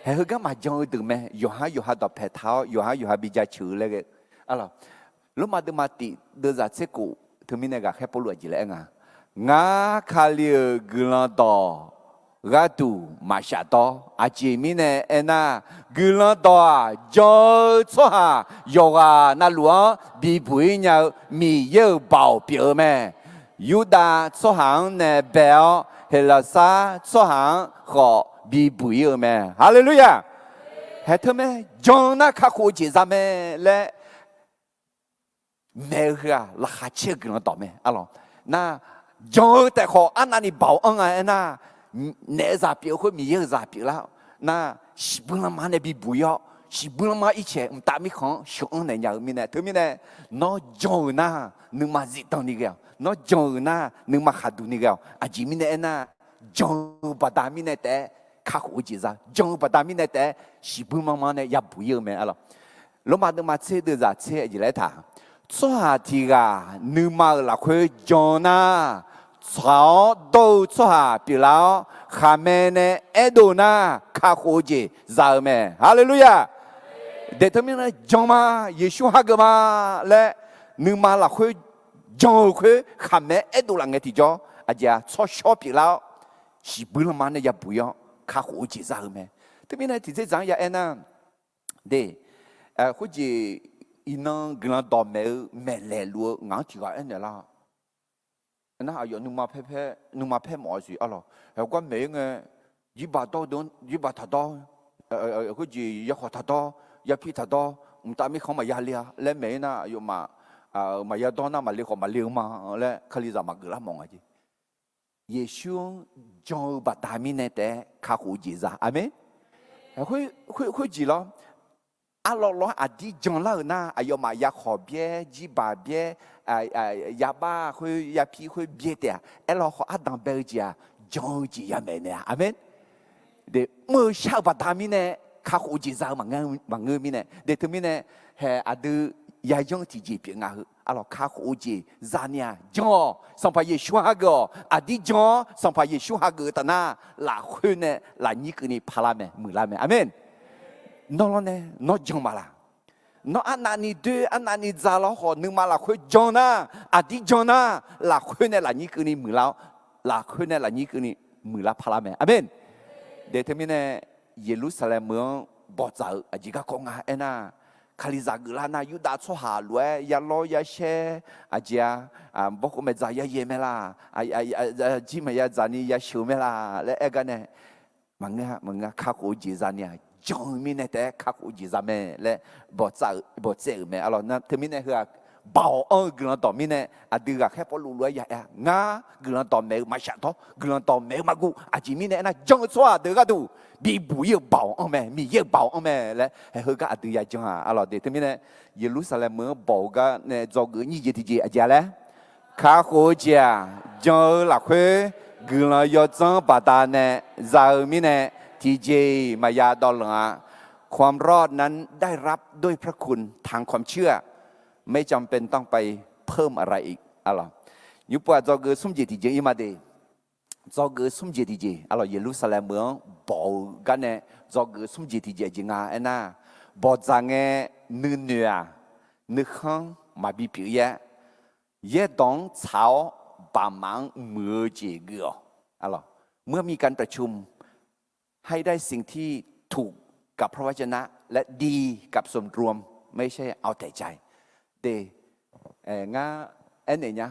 还有个嘛讲的咩，有哈tập hệ thao，有哈比较吃那个，啊咯，如嘛的嘛地，都在这个，他们那个还不落起来啊，我看了gương到。gatu masya to aji mine ena gula to jo choa yoga na luo bi bui nya mi ye bao biểu me yuda cho hang ne bel helasa cho hang ho bi bui me hallelujah he theme jona kha khu ji za me le me ha la kha che gula to me alo na jo te kho anani bao anga na nè giả biểu khối mi yêu giả biểu lao na chỉ bưng làm ăn này bị bùi ọ chỉ bưng làm ăn ít chế ta mi không sống này nhà mi này thứ mi này nó giàu na nhưng mà gì tao đi gạo nó giàu na nhưng mà khát đi gạo à chỉ mi này na giàu bà ta mi này té khát khổ gì ra giàu bà ta mi này té chỉ bưng làm ăn này ya bùi yêu mẹ alo lúc mà chơi được giả chơi gì lại thà cho thì ga nhưng mà là khối giàu na cháo đâu cho hà bị lão khả mẹ nè edona khả khổ gì giờ mẹ hallelujah để thằng mình là trong mà Giêsu hát cái mà lẽ nhưng mà là khơi trong khơi khả mẹ edona nghe thì cho à giờ cho shop bị lão chỉ bữa làm ăn này ya bùi ọ khả khổ gì giờ mẹ thằng mình này thì dễ dàng ya anh à để khối gì inon gần đó mẹ lẹ lúa ngã thì gọi anh là那还有你妈拍毛事啊咯，有关名嘅100多吨100太多，嗰住100太多1批太多，唔但咪講咪壓力啊，你名那要嘛咪有多那咪你學咪了嘛，咧佢哋就咪佢啦望下啫。耶穌將把大面呢啲卡好字咋，係咪？会记了。阿拉罗阿弟讲了那，哎呦嘛呀好别，几把别，呀吧会呀皮会别的，哎老好阿当别家讲几呀没呢，阿门。de mo sha ba ta mi ne kha khu ji za ma nge mi ne de tu mi ne he adu ya jong ti ji pi nga hu alors kha khu ji za nia jo sans pas yeshu ha go adi jo sans pas yeshu ha go ta na la khu ne la ni ku ni pa la me mu la me amen non lo ne no jong ma la no anani de anani za lo ho nu ma la khu jo na adi jo na la khu ne la ni ku ni mu la khu ne la ni ku ni mu la pa la me amenเดทมิเนเยรูซาเล็มเมืองบอดจ่าจิกากงอาเอน่าคาลิซากุลานายูดาชั่วหาลวยยาลอยาเชอาเจียบอกว่าเมจ่ายาเยเมล่าจิมายาจานียาชิวเมล่าและเอกันเนี่ยมังงะข้ากูจีจานี่จงมิเนแต่ข้ากูจีจาเมและบอดเจอเมอะไรนั่นเทมิเนคือบ่าวกลันต่อมิเนอดีกแค่พอรู้รวยยางากลันต่อเมมาชัดท้อกลันต่อเมมากูอาจิมิเนนะจงชัวเด็กก็ดูบีบุยบ่าวเมมีเยบ่าวเมและเฮ้ยก็อดียาจงอะไรเดี๋ยวเทมิเนเยรูซาเล็มเมืองบ่าวก็เนี่ยจอกนี่ยี่ที่อาจารย์เลยข้าโคเจียจงหลักเฮ้กลันยอดจงปาตาเนี่ยจามิเนที่เจมายาดอลงาความรอดนั้นได้รับด้วยพระคุณทางความเชื่อไม่จำเป็นต้องไปเพิ่มอะไรอีกอะไรยุบว่าจอเกอสุ่มเจติเจอีมาเดจอเกอสุ่มเจติเจอะไรเยรูซาเล็มเมืองบอกกันเนี่ยจอเกอสุ่มเจติเจจิงาเอ็น่าบอกจังเงนึเนื้อนึกข้างมาบีผิวเย่เย่ต้องเช้าบามังมือเจเกออะไรเมื่อมีการประชุมให้ได้สิ่งที่ถูกกับพระวจนะและดีกับส่วนรวมไม่ใช่เอาแต่ใจเดงาเอ็นเนี่ย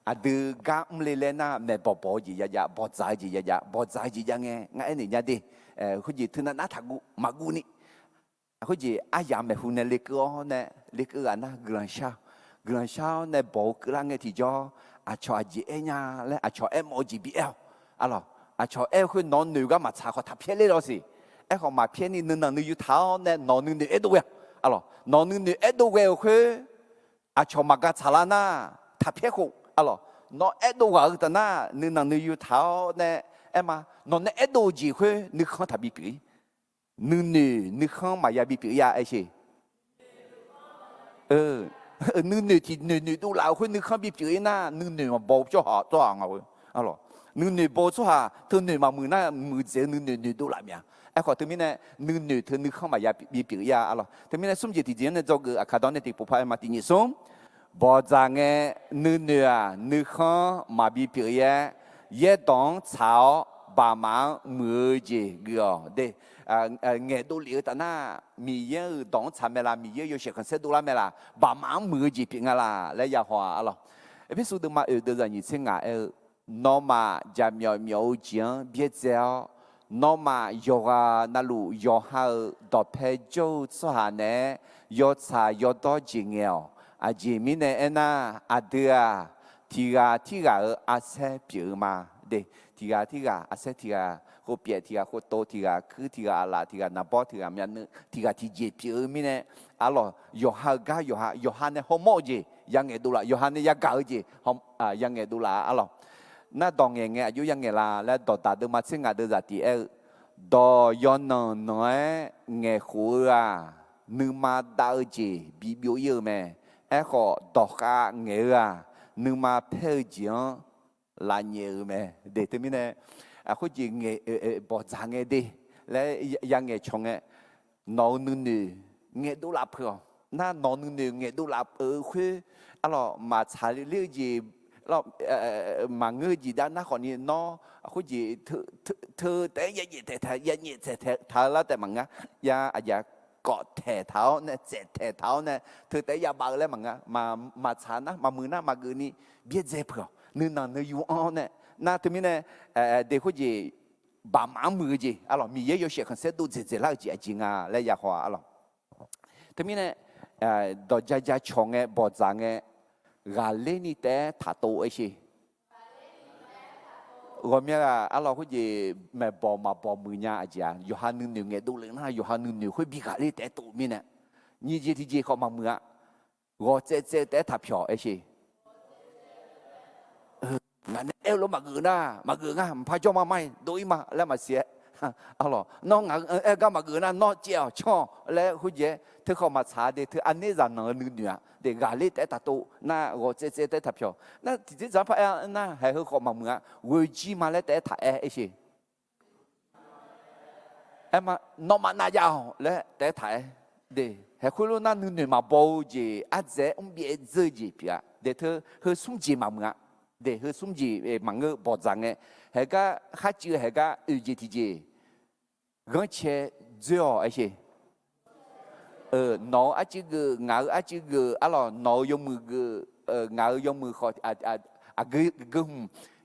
อะดูกามเลเลน่าเมบอบจียะบอใจจียะบอใจจียังไงงาเอ็นเนี่ยเดคุณจีทุนน่าทักกูมากูนี่คุณจีอายามเมหุนเล็กอ๋อเนี่ยเล็กอ่ะนะกลันชาเนี่ยบอกกลังเงที่จออาชอจีเอ็นยาและอาชอเอ็มโอจีบีเอลอะไรอาชอเอ็คือนอนหนูก็มาชาเขาทับเพี้ยเลยหรอสิเอ็เขามาเพี้ยนี่นึงอยู่เท้าเนี่ยนอนหนูเอ็ดเวลอะไรนอนหนูเอ็ดเวลคืออาชอมากาชาลานาทับเพี้ยกูอะไรนอนเอ็ดเวลแต่น่านึงอยู่เท้าเนี่ยเอ็มานอนเอ็ดจีคือนึกข้างทับบีปีนึกข้างมายาบีปียาไอ้สินึกที่นึกดูแล้วคือนึกข้างบีปีน่านึกมาบอกจ่อจ่อเอาอะไรนึกบอกจ่อเธอนึกมามือหน้ามือเจนึกดูแล้วเนี่ยไอ้ข้อที่มีเนี่ยนึกเธอนึกข้างมายาบีปียาอะไรที่มีเนี่ยสมจิตที่เจนเนี่ยจอกอาคาดอนเนี่ยที่ผู้พายมาที่นี่ส่งบอกจังเงนึกข้างมาบีปียาเย่ต้องเช้าบามังมือเจเกอเดเงดูเหลียวแต่หน้ามีเยอะต้องทำเวลามีเยอะอยู่เสียกันเสร็จดูแลเวลาบามังมือเจพิงอะไรและยาหัวอะไรเอพิสูจน์มาเดี๋ยวนี้เช่นไงน้องมาจะมีจีนเบียดเจ้าน้องมาโยกนั่นลูโยหาดอกเพจจูสหานโยชายโยต่อจีเงาอาจีมิเนเอน่าอาเดียที่อาเซปิวมาเดที่อาเซที่หัวเปียที่หัวโตที่คือที่อะไรที่นาบอที่มีนที่เจปิวมิเนอะไรโยฮาเนโฮโมจียังเงดูละโยฮาเนยังเกาจียังเงดูละอะไรน่าดองเงอายุยังเงลาและดอตาเดิมมาซึ่งอาเดิมที่ดอยอนน้อยเงหัวนึกมาดาวจีบีบิวเยอะแม่ไอ้ข้อดอกเงานึกมาเพลจีนลาเยอะแม่เด็กที่มีเนี่ยเขาจีเงบอกจางเงดีและยังเงชงเงนอนนึเงดูลับเพื่อน่านอนนึเงดูลับคืออะไรมาชาเรียจีเรามาเงยจีด้านหน้าคนนี้น้อเขาจีเธอแต่ยันแต่เท้าแล้วแต่มังงะยาอาจจะเกาะแถเท้าเนี่ยเจ็ดแถเท้าเนี่ยเธอแต่ยาบางแล้วมังงะมาชานะมามือหน้ามาเกนี่เบี้ยเจ็บเพื่อนึกอยู่อ๋อเนี่ยน่าถึงมีเนี่ยเด็กเขาจีบามังมือจีอะไรมีเยอะเสียคนเสด็จเจริญจีจริงอ่ะและยาหัวอะไรถึงมีเนี่ยดอกใจชงเงบอกจางเงกาเลนี่แต่ถ้าโตไอ้สิ我们啊，阿拉会去买包嘛包木伢阿姐，有哈能牛眼都冷那，有哈能牛会比咖喱带多面呢。你这天好嘛木啊，我这带他票而且，俺那哎罗嘛个呐，嘛个啊，唔怕叫嘛买，多一嘛来嘛些。阿罗，น้อง哎干嘛个呐，น้องเจียวช่อแล้ว会去，他好嘛查的，他安内让那个牛啊，的咖喱带他多，那我这带他票，那这咋拍啊？那还好嘛木啊，我只嘛来带他哎一些。em mà nó mà na giàu lẽ để thấy để hay khối lo na nửa mà bao gì ăn dễ ông biết dễ gì bia để thưa hơi sung gì mà mưa để hơi sung gì mà ngơ bỏ rằng ấy hay cái khác chưa hay cái gì thì gì gần chế dưa ấy chứ nó chứ cái ngáo chứ cái là nó dùng mực ngáo dùng mực khỏi cái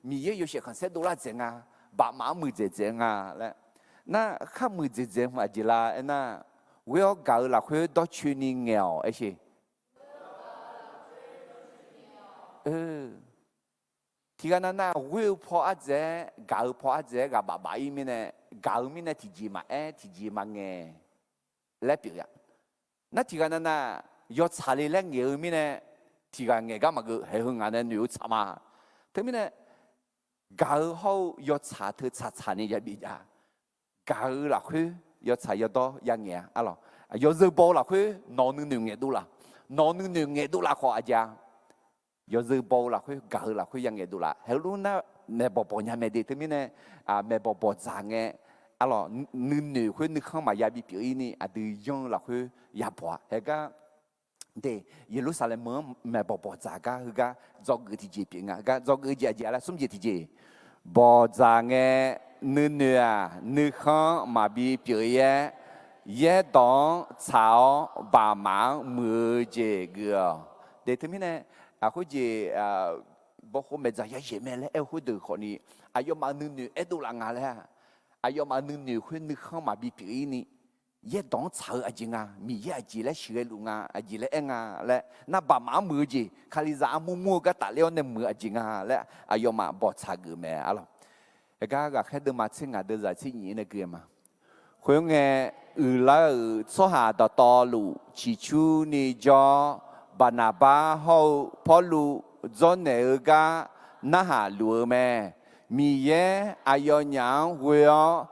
mi yêu sẽ còn sẽ đô la tiền à bà má mười tiền à lẽ那看么子子嘛就啦，那我要搞了会到去年鸟，而且，ทีกันนั้นวิวพออาจจะ搞พออาจจะกับบ่ายมีเนี่ย搞มีเนี่ยที่จีมาที่จีมาเงยและเปลี่ยนนั่นทีกันนั้นยอดชาลีและเงยมีเนี่ยทีกันเงยก็มาก็ให้หงานเนี่ยหนูชามาถึงมีเนี่ย搞好ยอดชาเธอชาเนี่ยจะบีจ้า搞了去要才要多一年，啊咯，要热包了去，拿你两年多啦，拿你两年多啦，花家，要热包了去，搞了去一年多啦，还有那没包包人没得，对面呢没包包脏的，啊咯，你女去你看嘛也比别人呢，都用了去也包，那个。对，耶路撒冷门没包包杂个，那个做个体检病啊，个做个检查了，什么体检？包杂个。nữ nữ không mà bị biểu hiện yết đón chào bà mang mưa chế gờ để thế này hồi gì bố cô mẹ giải giải mẹ lấy em hồi được họ ni ai mà nữ em đâu là ngà lẽ ai mà nữ hồi nữ không mà bị biểu hiện yết đón chào ai chứ ngà mi yết gì lấy sửa luôn ngà ai gì lấy em ngà lẽ na bà mang mưa gì khai ra mua cái tài liệu nên mưa ai chứ ngà lẽ ai mà bỏ chào gờ mẹ alo cái cái đứa mà xin ngài đưa ra xin nhỉ này kia mà khuyên nghe là số hà đó to lù chỉ chú ni cho bà nà ba hậu phó lù do nè ga na hà lù mẹ mi ye ayo nhang huyo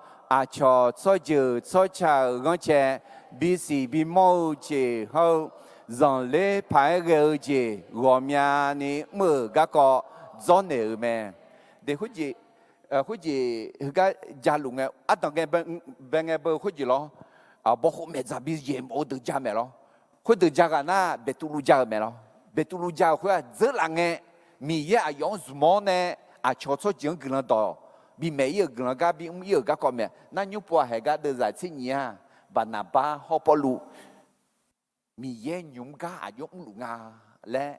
cho số giờ số chờ ngon chè bi si bi mâu chè hậu dòng lễ phải gờ chè gồm nhà ni mở ga có do nè mẹ để hút gì hốt gì cái gia lùng nghe, tầng nghe bên nghe bơ hốt gì lo, bao hôm mẹ ra bị gì mà được gia mẹ lo, hốt được gia cái na bị tu lu gia mẹ lo, bị tu lu gia hốt rất là nghe, mi ye ayong zmo nè, cho cho tiếng cái nó đó, bị mẹ yêu cái nó cái bị yêu cái con mẹ, na nhung bùa hay cái được giải thích nhỉ, bà nà ba họ bỏ lu, mi ye nhung cái ayong lu nga, lẽ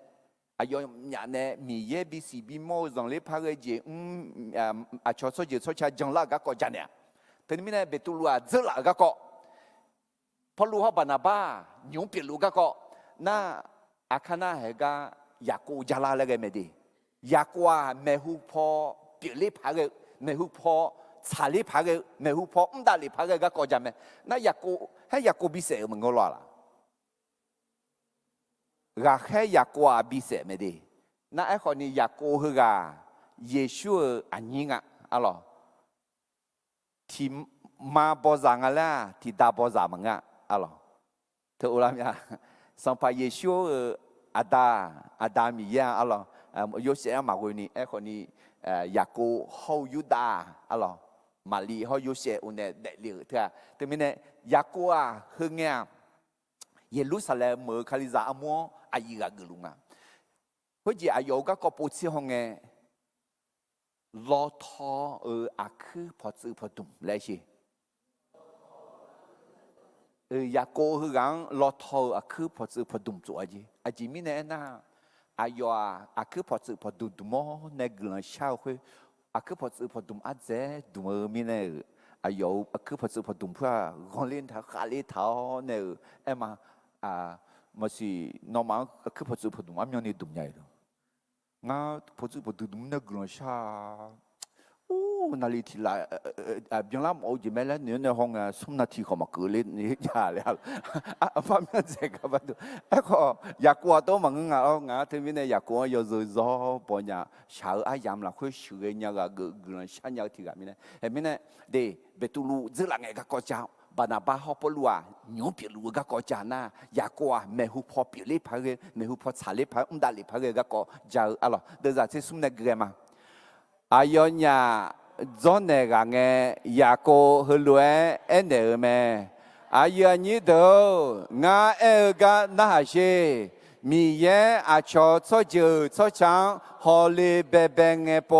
ayo nhà này mi ye bi si bi mo dòng lấy phá cái gì cho số gì số cha dòng là các con cha nè thế nên này betul lu rất là các con phá lu họ bà na ba nhung bị lu các con na akana hay cái yaku jala là cái gì đi yakua mehu po bị lấy phá cái mehu po xả lấy phá cái mehu po đã lấy phá cái các con cha mẹ na yaku hay yaku bị sợ mình ngó là gà khai giặc qua bị sẹt mày đi, na ai còn ni giặc cô hư gà, Giêsu anh nhing à, alo, thì ma bao giờ ngà la, thì ta bao giờ mà ngà, alo, thưa ulam ya, sampai Giêsu ada mi ya, alo, Yosef mà quên ni, ai còn ni giặc cô hậu Yuda, alo, Mali hậu Yosef une đại liệt thưa, thế mình này giặc cô à hư nghe. Yerusalem mở khai ra amo ai ra gửi à, hồi giờ ai có bộ chỉ hong nghe, lo thọ ở khứ phật sự phật tùng lại gì, ya cô hư gắng lo thọ ở khứ phật sự phật tùng chỗ gì, ai chỉ mình này na, ai khứ phật sự phật tùng mò này gửi sao hơi, khứ phật sự phật tùng ăn dễ đúng mình này, ai khứ phật sự phật tùng phải gọn lên tháo khai lên tháo này em mà mà si normal cứ phải chụp đúng âm nhạc này đúng nhảy rồi, ngã phải chụp đúng nó gương sao, 哦，哪里提来？别人我这边来，你那行啊，什么提好嘛？格里你家了啊，方面这个不都？个亚国都忙啊，我这边的亚国有时候不呀，小阿爷们会学人家个人想要提个咩呢？咩呢？对，别都路这两个国家。บานาบาฮอปลัวนิวเปียลูกก็จานะยากว่าเมหุพอเปียลิพาเกเมหุพอชาลิพาดาลิพาเกก็จาอะล่ะเดจะที่สุมเนกเกมาอายอนยาจอนเนกางเงยากฮลัวเอเนเมอายอนนี้เดงาเอกานาเชมีเยอาชอซอจือซอชังฮอลิเบเบงเอโป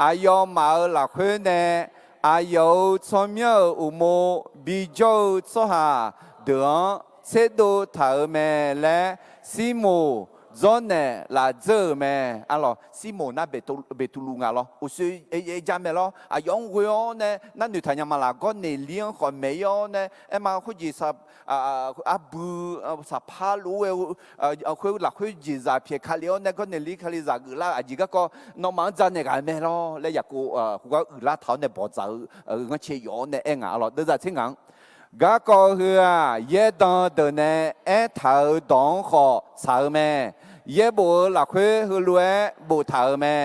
อายอมาลาคุเนอายุชมยอุโมบิโจสหาเดือเสดูถาเมและซิโมจอนเนลาเจอเมอะล่ะซิโมน่ะเบตุลุงอะล่ะอุสุจามเมล่ะอายองฮุยอนเนนั่นดูทางยามาลาก็เนเลียงขอเมยอนเนมาคุจิสับอาบูสับพาลูคุยหลักคุยจิซาเพียคาลิโอเนก็เนลีคาลิซากุลาอาจิก็น้องมันจานเนกันเมล่ะแล้วอยากกูก็อุลาเท้าเนบ่จ่างั้นเชียอนเนเองอะล่ะเดี๋ยวจะทิ้งกันก็คือเยดอนเดเนเอเท้าดองขอสาวเมเย่บัวหลักคุยฮือรวยบัวถาแม่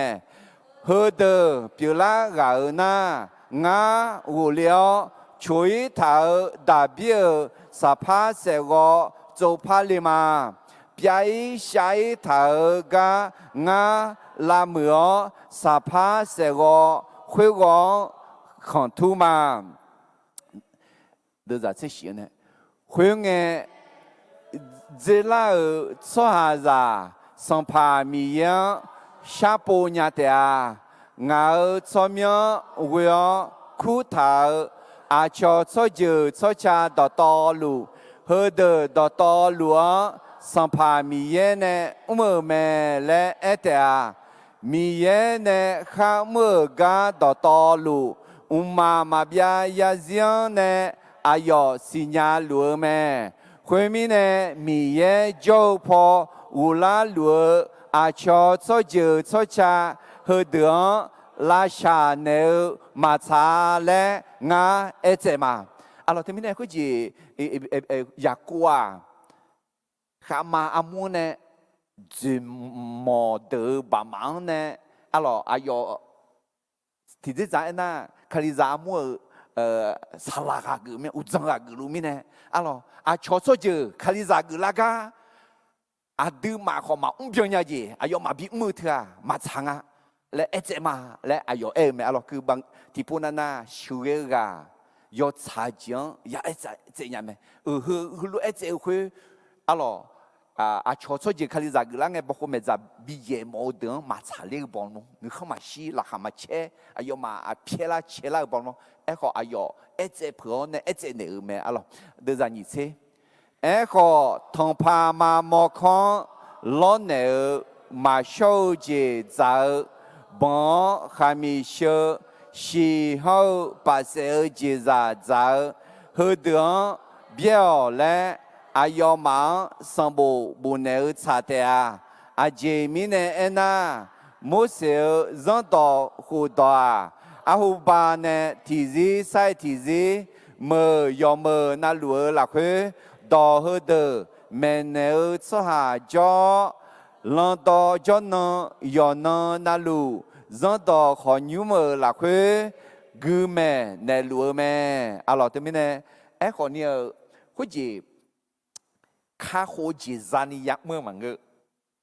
ฮือเดอปิลากาหน้างาหูเลี้ยวช่วยถาดาบิลสภาเสกโจพาลิมาปีใช้ถากางาลาเมือสภาเสกคุยกองของทุมาเดี๋ยวจะเสียเนี่ยคุยเงี้ยเจลาสหาจาสัมภามียังชาปูญาเตียงาสมีวิโอคูถาอาชอสจือสชาดอตอลูเฮเดดอตอลัวสัมภามีเยเนอุเมเมและเอเตียมีเยเนข้าเมื่อกาดอตอลูอุมาบยายาเซียเนอายอสิญาลัวเมคุยมีเนมีเยโจพออุลาลัวอาชอซอจือซอชาเฮเดือลาชาเนมาชาและงาเอเจมาอะเราที่มีเนคุจีอยากกว่าขามาอามูเนจิมอเดอบามังเนอะเราอายอที่จะจ่ายน่ะคาริซามัวสลากกูมีอุจังกูรู้มีเนอะเราอาชอซอจือคาริซากูลากาอาดูมาขอมาเปียงยาจีอายอมาบิมือเถอะมาชังอ่ะและเอเจมาและอายอเมอะเราคือบางที่พูดนั่นน่ะช่วยกันยอดชาจีนยาเอเจยังไงคือรู้เอเจคืออะเราอาชอชอจีคาลิซากุลังไงบอกว่าเมื่อจะบิเยโมเดินมาชาเลี้ยบอลนู้นึกเข้ามาชีหลักมาเชอายอมาเพียละเชละบอลนู้ขออายอเอเจเพื่อนเนี่ยเอเจเนี่ยเมอะเราเดี๋ยวจะนี่เชเอขอทองพามาหมอคอนล้อเนื้อมาโชว์เจจาบอนขามิเชชีฮาปัสเซอเจจาจาฮือเดือนเบี้ยวและอายอมาสัมบูบุเนื้อชาเตียอาเจมิเนเอนามุเซลจันโตหูดาอาหูบาเนทีซีไซทีซีเมื่อยอมเมื่อนาลัวหลักคือดอเฮเดเมเนอสหาจอลันดอจอนยอนนาลูจันดอขอยูเมหลักคือกูเมเนลัวเมอะล่ะที่มีเนขอเนี่ยคุจิข้าโคจิซานิยักเมื่อมันก็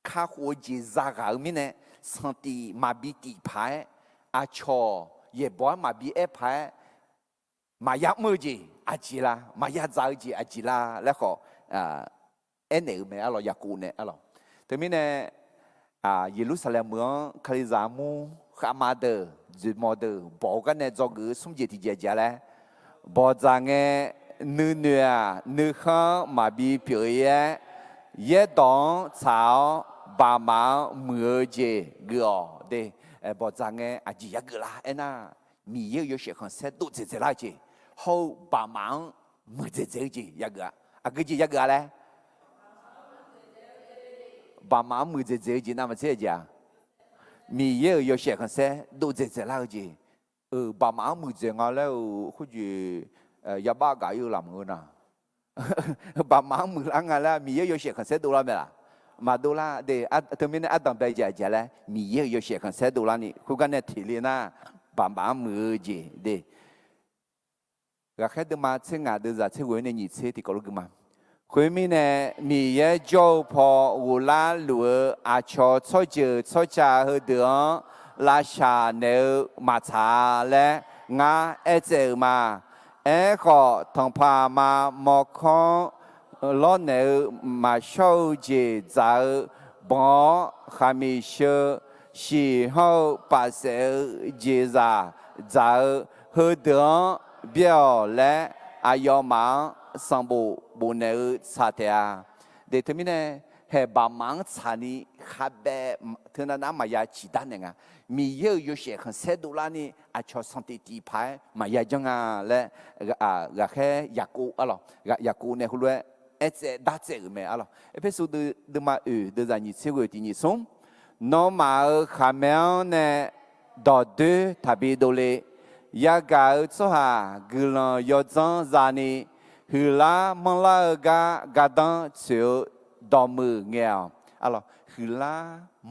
ข้าโคจิซากามีเนสันติมาบิติพายอาชอเย่บอยมาบิเอพายมายักมือจีอาจิลามายัดใจจีอาจิลาแล้วก็เอ็นเอเมอะเราอยากกูเนี่ยอะเราแต่มีเนี่ยเยรูซาเล็มเมืองคาลิซามูขามาเดอร์จูมอเดอร์บอกกันเนี่ยจอกือสมเจติเจเจเลยบอกจังเงเนื้อข้ามาบีเปียเยดองสาวบามาเมือเจกือเดบอกจังเงอาจิยากือละเอ็น่ามีเยอะเสียคนเสด็จเจละจีเขาบามังมือเจจียากะอากุจียากะเลยบามังมือเจจีนั่นมันเสียจ้ะมีเยอะเสียคนเสด็จเจละจี bà má mười giờ ngà leo khu gì ya ba cái yêu làm người nào bà má mười lăng ngà là mi yêu sẽ sẽ đô la mẹ là mà đô la để từ mình ăn tầm bây giờ giờ là mi yêu sẽ sẽ đô la nè khu cái này thì liền na bà má mười giờ để cái khác từ mà trên ngà từ giờ trên quên này nhị chế thì có lúc mà khuyên mình nè mi yêu cho phò u la lúa cho cho cha hơi được là cha nếu mà cha lẽ ngã ở这嘛，个同怕嘛莫看老牛嘛手机在帮还没修，时候把手机在喝的表来要忙上不能查的，对他们呢还帮忙查呢，还别他那嘛也其他人啊。มีเยอะอยู่เสียขันเซดูลานี่อาชอสันติตีพายมายาจังอ่ะและแค่ยากูอะไรยากูเนี่ยคุณรู้เอเจดัดเจอไหมอะไรเอพิสูดดูมาเดี๋ยวจะยิ่งเชื่อที่ยิ่งส่งน้องมาขาแมวเนี่ยดอดทับดูเลยยากาชัวร์กุลยอจังจานี่ฮือลามันลากาดังเชียวดอมือเงี้ยอะไรฮือลา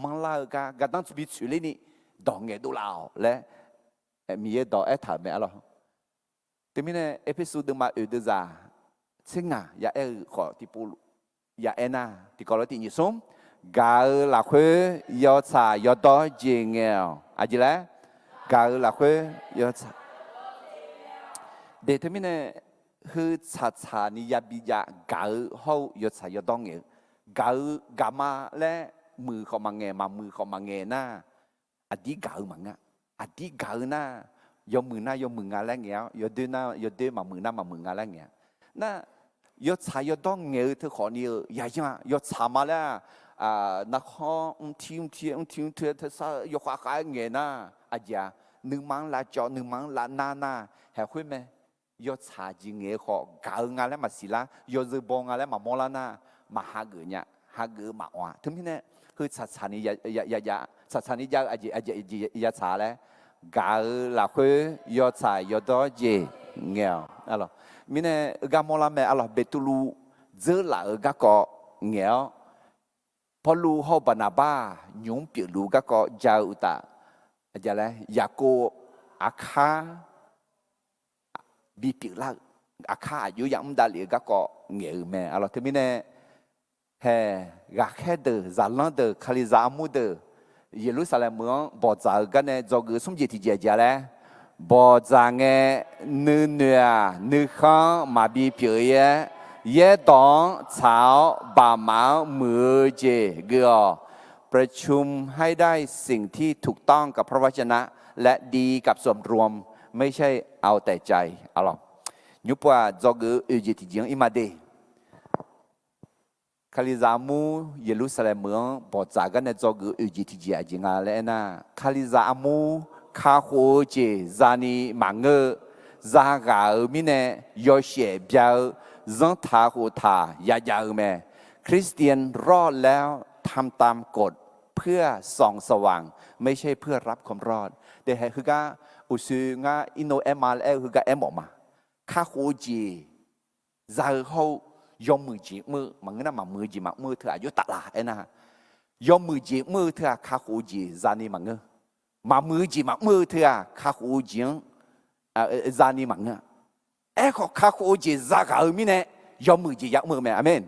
มันลากาดังจะบิดชุลินี่ดองเงดูลาวและมีดอกถามไหมอะไรทีนี้เนี่ยเอพิโซดมาดูจ้าซึ่งอย่าขอที่ปูอย่าน่าที่กอลที่ยิ่งสมกาหลักคือยอดชายอดดอจริงเงาอะไรล่ะกาหลักคือยอดชาเดี๋ยวทีนี้เนี่ยคือชานี่ยาบิยากาเขายอดชายอดดองเงกามาและมือเขามาเงมามือเขามาเงน่าอดีกามังอ่ะอดีกาหน้ายอมือหน้ายอมืองานแล้วเงี้ยยอเดินหน้ายอเดินมามือหน้ามามืองานแล้วเงี้ยน่ายอชายอต้องเงี้ยเธอขอเนี่ยอย่าจ้ายอชามาแล้วนักข้อทีมเธอซะยอขวาขายเงี้ยน่ะอาจจะหนึ่งมังละจอหนึ่งมังละหน้าเห็นคุยไหมยอชาจริงเงี้ยขอกางานแล้วมาสิละยอจะบงานแล้วมามอละหน้ามาหาเกเนี่ยหาเกมาว่าถึงที่เนี่ยคือชานี่อย่าสัตว์นี้ยาชาเลยกาหลักคือยอดชายยอดดอเจเงี้ยอะไรมิเนี่ยกามอลาเมอะไรเบตุลูเจอหลักก็ก็เงี้ยพอลูเขาบรรณาบ้ายุ่งเปียลูก็ก็ยาวตาอะไรเลยยาโกอาคาบีเปียละอาคาอยู่ยังไม่ได้เลยก็ก็เงี้ยแม่อะไรที่มิเนี่ยเฮกาแค่เดอจาลันเดอคาลิซามูเดอเยรูซาเล็มเมืองบ่จ่ากันเนี่ยจอกสมจิตที่เจเลยบ่จ่าเงี้ยเนื้อข้างมาบีเปียเย่ดองชาวบามามือเจเกอประชุมให้ได้สิ่งที่ถูกต้องกับพระวจนะและดีกับส่วนรวมไม่ใช่เอาแต่ใจเอาหรอกยุบว่าจอกจิตที่ยังอิมาเดคาลิซามูเยรูซาเล็มเมืองบ่จ่ากันในจอกูอุจิติจีจิงาเลนะคาลิซามูคาโฮเจซานีมังเกซากามิเนยอเชียเบียวซังทาโฮทายาเมคริสเตียนรอดแล้วทำตามกฎเพื่อส่องสว่างไม่ใช่เพื่อรับความรอดแต่ให้คือกาอุซึงาอินโนเอมาลคือกาเอมออกมาคาโฮเจซาโฮยอมมือจีมือมันก็น่ามามือจีมามือเธออายุตัดละเอ็นะยอมมือจีมือเธอข้าหูจีจานี่มันก็มามือจีมามือเธอข้าหูจีจานี่มันก็ขอข้าหูจีจากาอมิเน่ยอมมือจียักมือแม่อาเมน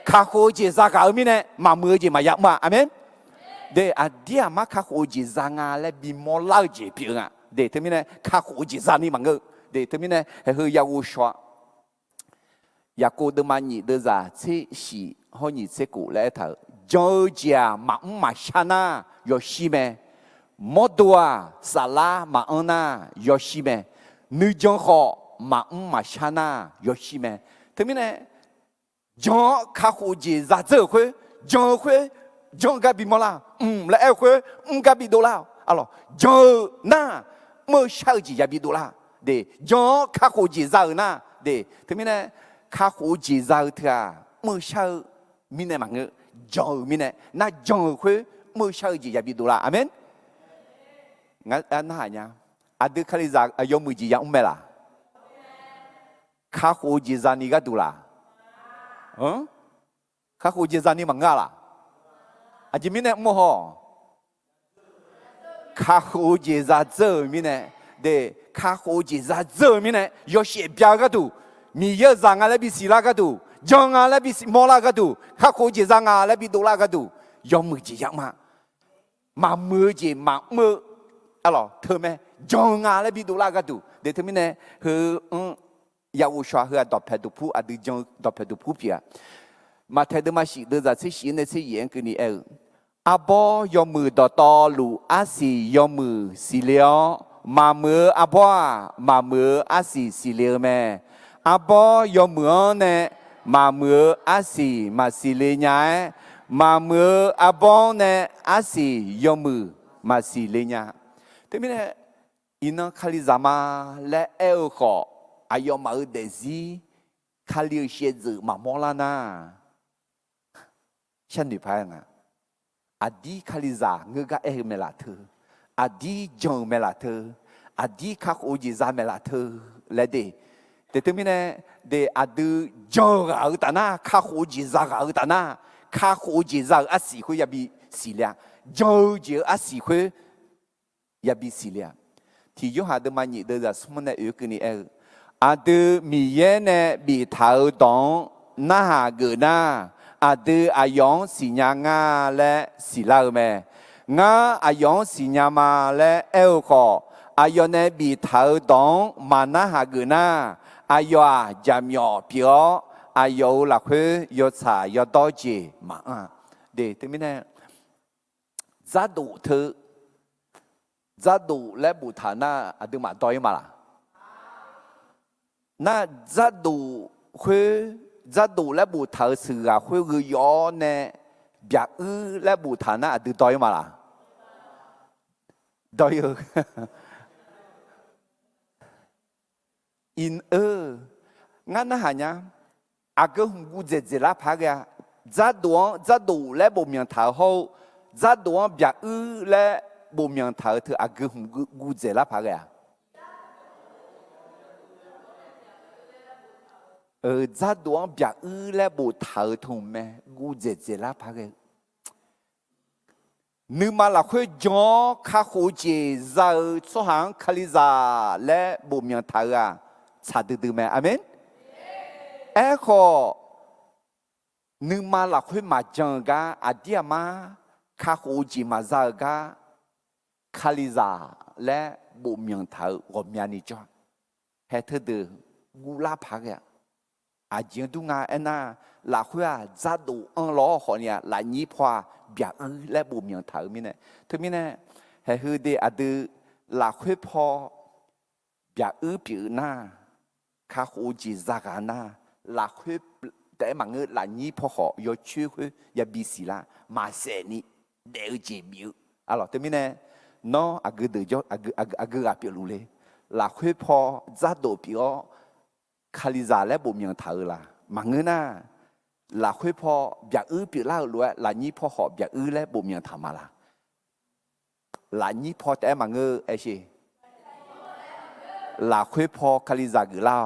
ข้าหูจีจากาอมิเน่มามือจีมายักมาอาเมนเดี๋ยวเดี๋ยวมาข้าหูจีจางาและบิมอลาจีเพียงเดี๋ยวที่มิเน่ข้าหูจีจานี่มันก็เดี๋ยวที่มิเน่เฮยาวูชัวยากูดมาหนีเดจ่าเชื่อสิเขาหนีเชื่อกูแล้วเถอะจอร์เจียมาชนะยอชิเมมอดัวซาลามาอันน่ายอชิเมนิจังขอมาชนะยอชิเมทีนี้เนี่ยจอข้าหูจีซาเจอคุยจอกับบิมอลาแล้วคุยกับบิโดลาอะไรจอหน้าเมื่อเช้าจียาบิโดลาเดจอข้าหูจีซาหน้าเดทีนี้เนี่ยข้าหูจีจาเถอะเมื่อเช้ามีเนี่ยมันจอมีเนี่ยน่าจอคุยเมื่อเช้าจีอย่าบิดดูละอาเมนงั้นน่าเนี่ย อาดูคาลิซายอมือจียังไม่ล่ะข้าโคจีซานีก็ดูล่ะข้าโคจีซานีมังกาล่ะอาจจะมีเนี่ยโมโหข้าโคจีซาเจอมีเนี่ยเดข้าโคจีซาเจอมีเนี่ยยอเสียบยาก็ดูมีเยอะจังอะไรบิสิลาก็ดูจงอะไรบิสิมอลาก็ดูข้าโคจีซางอะไรบิดูลาก็ดูยอมือจียังมามือจีมามืออะไรเธอไหมจงอะไรบิดูลาก็ดูเดี๋ยวเธอมีเนี่ยคือยาวุชาเฮือดอกเพดุผู้อดีจงดอกเพดุผู้เปียมาเทดมาสิเดือดจะสิในสิเย็นกันนี่อาบอยอมือดอตอลูอาศียอมือสีเหลียวมามืออาบมามืออาศีสีเหลียวแม่อาบอยอมือเนี่ยมามืออาศีมาสีเหลียงมามืออาบเนี่ยอาศียอมือมาสีเหลียงแต่ไม่เนี่ยอินคาลิซามาและขออายอมาเดซีคาลิเชียซึมามอลานาฉันดูพายงะอดีคาลิซาเงกะเมลาเธออดีจงเมลาเธออดีคักโอจิซาเมลาเธอและเดแต่ถึงมีเนี่ยเดอดีจงกะอุตานาคักโอจิซากะอุตานาคักโอจิซาอาศิคุยาบิสิเลียจงจิอาศิคุยาบิสิเลียที่ยูหาเดมันนี่เดจะสมุนเนี่ยกันนี่อาดูมีเย่เนี่ยบีเท้าตองน่าหาเกินน่าอาดูอายองสิญางาและสิลาเมงาอายองสิญามาและขออายองเนี่ยบีเท้าตองมาน่าหาเกินน่าอายอจามยอเปียวอายอหลักคือยอชายอดอจีมาเดี๋ยวที่นี่เนี่ยจัดดูเธอจัดดูและบุษานาอาดูมาต่อยมาละ那这都会，这都来不投资啊，会个要呢，别来不谈那都多有嘛啦，多有，因俺那哈呢，阿个我这啦拍个，这都来不明头好，这都别来不明头头阿个我这啦拍个呀。za đuông bia lẽ bộ thở thùng mẹ gu dễ lá phá cái nếu mà là khơi gió khá khổ chế ra số hàng khali ra lẽ bộ miệng thở à chả từ mẹ amen khó nếu mà là khơi mà chẳng ga à dia mà khá khổ chế mà ra ga khali ra lẽ bộ miệng thở gồm nhà này cho hết thứ từ gu lá phá cái à riêng tu nga anh na là khơi giá độ ăn ló họ nha là nhị phòa bia lại bùm miệng thở mi nè thứ mi nè hay hư đi à từ là khơi phò bia biểu na khá khổ chỉ ra cả na là khơi để mà ngư là nhị phò họ yo chưa khơi ya bị xì la mà sẽ ni đều chỉ biểu à lo thứ mi nè nó à cứ được cho à cứ biểu luôn lên là khơi phò giá độ biểuคาลิซาและบุญยังเธอละมังเงินน่ะละคุยพอแบบปีเล่าล้วนละนี้พอหอบแบบและบุญยังทำมาละละนี้พอแต่มังเงินไอ้ชีละคุยพอคาลิซากือเล่า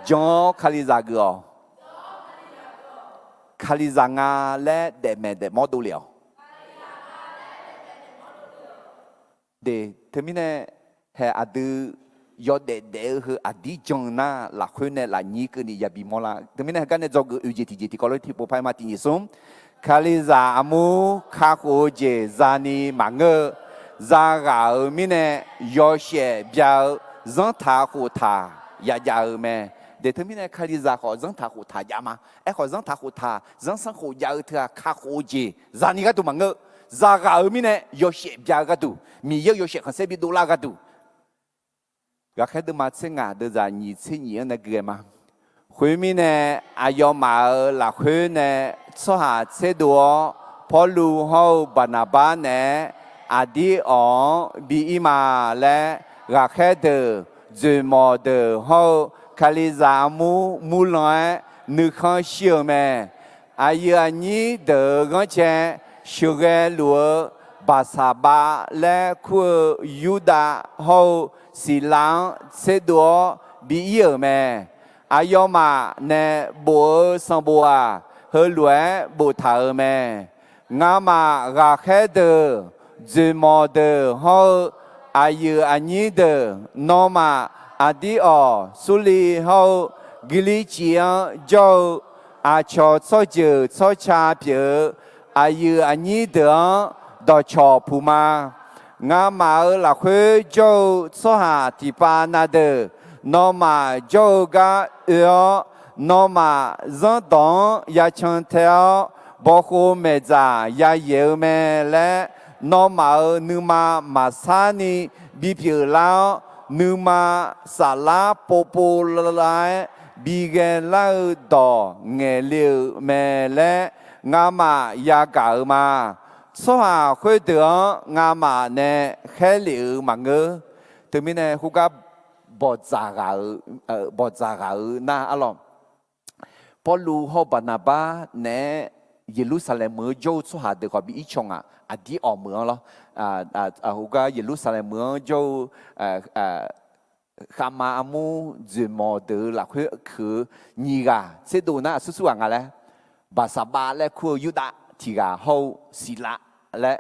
จอคาลิซากือคาลิซางาและเดเมเดมอดูเลียวเดเธอไม่แน่เฮอดูยอดเด็กคืออดีจงน่าหลักคนเนี่ยหลักนี้ก็นี่ยาบิมอลาแต่ไม่แน่กันเนี่ยจอกอุจิติก็เลยที่พอไปมาที่นี่สมคาลิซาอามูคาโคเจซานีมังเกซากาไม่แน่ยอเชเบียวจังทาโคทายายาแม่เดี๋ยวไม่แน่คาลิซาขอจังทาโคทายามาขอจังทาโคทาจังสังโคยาเถอะคาโคเจซานีก็ตัวมังเกซากาไม่แน่ยอเชเบียวก็ตัวมีเยอะยอเชคันเซบิโดลาก็ตัวก็แค่ดูมาเส้นงาดูจะยี่สิบยี่นั่นเกี่ยมาคุยมีเนี่ยอายอมาหลักคุยเนี่ยสหาเสดัวพอลูเขาบรรณาบ้านเนี่ยอดีอ๋อบีอีมาและก็แค่เดินจุดมอเดินเขาคาลิซามูลอยนึกเขาเชื่อแม่อายุนี้เดินก็แค่ช่วยเหลือบ บาสาบาและคูยูดาเฮาสิลังเสดัวบีเยอแม่อายอมาเนบัวสังบัวเฮลวยบัวถาแม่งามากาแค่เดอจูมอเดอเฮาอายุอันนี้เดอนอมาอดีอสุลีเฮากิลิจียเจ้าอาชอซอเจอซอชาเปียอายุอันนี้เดอดอชอพูมางามาหลักเจ้าสหาติปานาเดนอมาเจ้ากานอมาจันตองยาชันเทลบอกโคเมจายาเยเมและนอมานึมามาสานีบิพิลานึมาสาลาโปโปลายบิเกลาดอเงลิวเมและงามายากามาสหาคุยเดืองามาเนแค่เหลียวมังเงอถึงมีเนคุกับบอจากาบอจากาน่าอารมณ์พอรู้เขาบานาบาเนเยรูซาเล็มเมืองโจสหาเดือกับอีชงอดีออกเมืองแล้วคุกัเยรูซาเล็มเมืองโจข้ามาอามูจูมอเดอหลักคือนีกาเสดูน่าสุดๆอะไรบาสาบาและคูยูดาที่กาเขาศิลาและ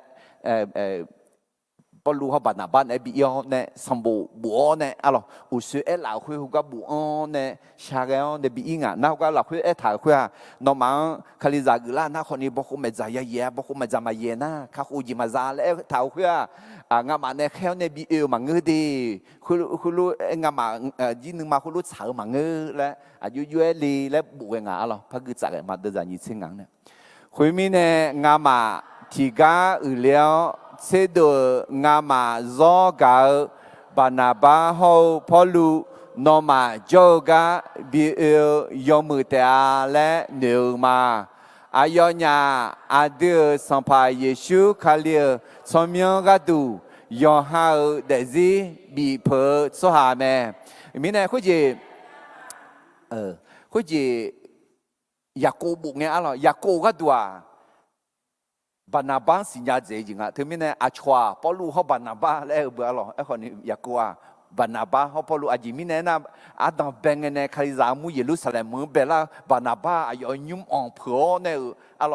พอรู้เขาบานาบ้านบีเอเนี่ยสมบูรณ์บัวเนี่ยอะไรอุศเอลาคุยเขาก็บัวเนี่ยชาเกลเนี่ยบีอิงอ่ะน่าก็เราคุยถ่ายคุยอ่ะน้องมังคาลิซากุลาน่าคนนี้บอกเขาไม่ใจเย่บอกเขาไม่ใจมาเย่นะข้าคุยมาซาแล้วถ่ายคุยอ่ะงามาเนี่ยแค่เนี่ยบีเอมังเงดีคุณรู้งามายี่นึงมาคุณรู้สาวมังเงและอายุยุเอลีและบัวงาอะไรพักคือจากมาเดินจากยี่สิงห์เนี่ยคุยมีเนี่ยงามาที่กาอุเลียวเสดงามาจอกาบานาบาฮอพอลูนอมาจอกาบิเอลยอมือเตาและเนือมาอายอญาอาเดอสัมภาเยซูคาเลียสมียกาดูยอฮาเดซีบีเพอสหาแม่มีเนี่ยคุจิคุจิยาโกบุเนี่ยอะไรยาโกก็ตัวบานาบาสิญญาเจจริงอ่ะถึงมีเนี่ยอาชวาพอรู้เขาบานาบาแล้วเบื่อหรอไอ้คนนี้อยากกลัวบานาบาเขาพอรู้อาจิมีเนี่ยนะอาดังเบงเนี่ยคาริซามูเยรูซาเล็มมือเบลาบานาบาอายุยุ่มอ่องเผือเนี่ยอะไร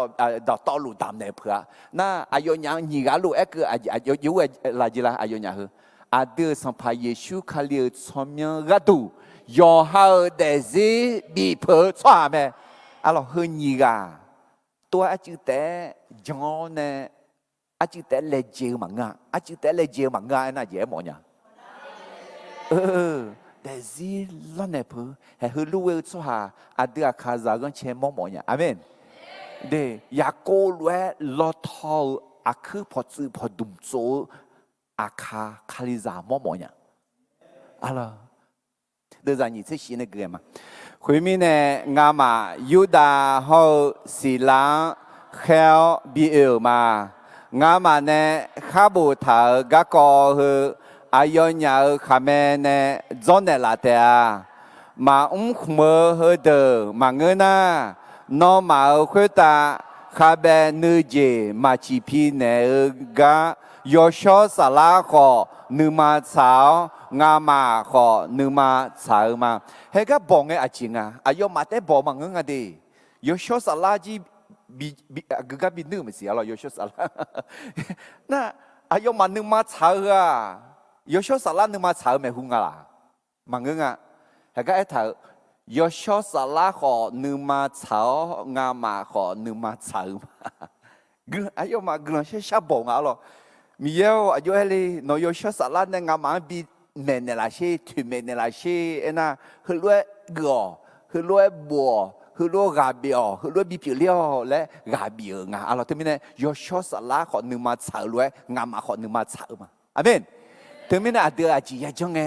ดอกตอลูดำเนี่ยเผือน่าอายุยังยี่กาลูเอ็กคืออายุยุ่งอะไรจีละอายุยังคืออาเดอสัมภาเยซูคาเลียสมียกาดูยอฮาเดซีบีเผือสวาแม่อะไรเฮยี่กาตัวอาจิแต่จงเนี่ยอาจิแต่เลเจมังอ่ะอาจิแต่เลเจมังอ่ะน่าเจ๋อหมดเนี่ยแต่สิล้อเนี่ยพูให้ฮู้ว่าชัวอาเดียคาซากันเชมหมดเนี่ยอาเมนเดอยากโกล้วยลอทออาคือพอซื้อพอดุมโซอาคาลิซาหมดเนี่ยอะไรเดี๋ยวจะนี่จะชี้ในเกมมาคุยมีเนี่ยงามายูดาเฮาศิลาเขลบีเอลมางามาเนี่ยข้าบูถากะกอฮืออายอนยาคาเมเนี่ยจอนเนลาเตามาขมฮือเดอมาเงินนะน้องมาคุยตาคาเบนือเจมาชีพีเนี่ยกะยอชอสลาขอนึมาสาวงามาขอนึมาสาวมาเฮก็บอกไงอาจิงอ่ะอายอมาแต่บอกมาเงินอะดียอชอสลาจีบีก็บีนึกไม่เสียหรอกยอชอสลาน่ะอายอมานึมาสาวอ่ะยอชอสลานึมาสาวไม่หุ่งอะไรมาเงินอ่ะเฮก็ไอ้เถอะยอชอสลาขอนึมาสาวงามาขอนึมาสาวกึ่งอายอมาเงินเชื่อชาบอกอ่ะหรอมีเยอะอายุเฮลีนอยชสลัดเนี่ยงามันบีเมนเนลาเช่ถือเมนเนลาเช่เอ็นะคือรวยกอคือรวยบัวคือรวยกาเบียวคือรวยบีเปียวเลี้ยวและกาเบียวงาอะไรที่มีเนี่ยยชสลัดขอหนึ่งมาสาวรวยงามาขอหนึ่งมาสาวมาอาเมนที่มีเนี่ยเดืออาจียจังไง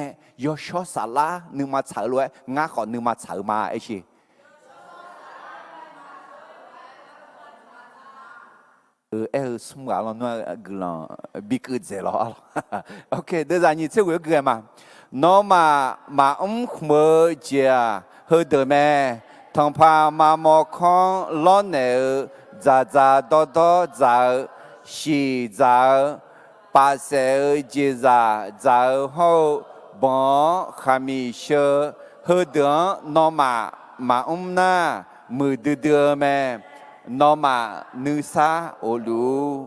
ยชสลัดหนึ่งมาสาวรวยงาขอหนึ่งมาสาวมาไอ้ชีสมการเราเนาะกลังบิกเจแล้วโอเคเดี๋ยวจะนี่เชื่อว่าเกิดมาน้องมาขโมยเจ้าเฮือเดิมแม่ทั้งพามาหมอกของล้อเนื้อจ่าดอจ่า喜早八十节日早后bon kami sơ hơ đỡ nó mà na mười đưa mẹ nó mà nữ sa ô lu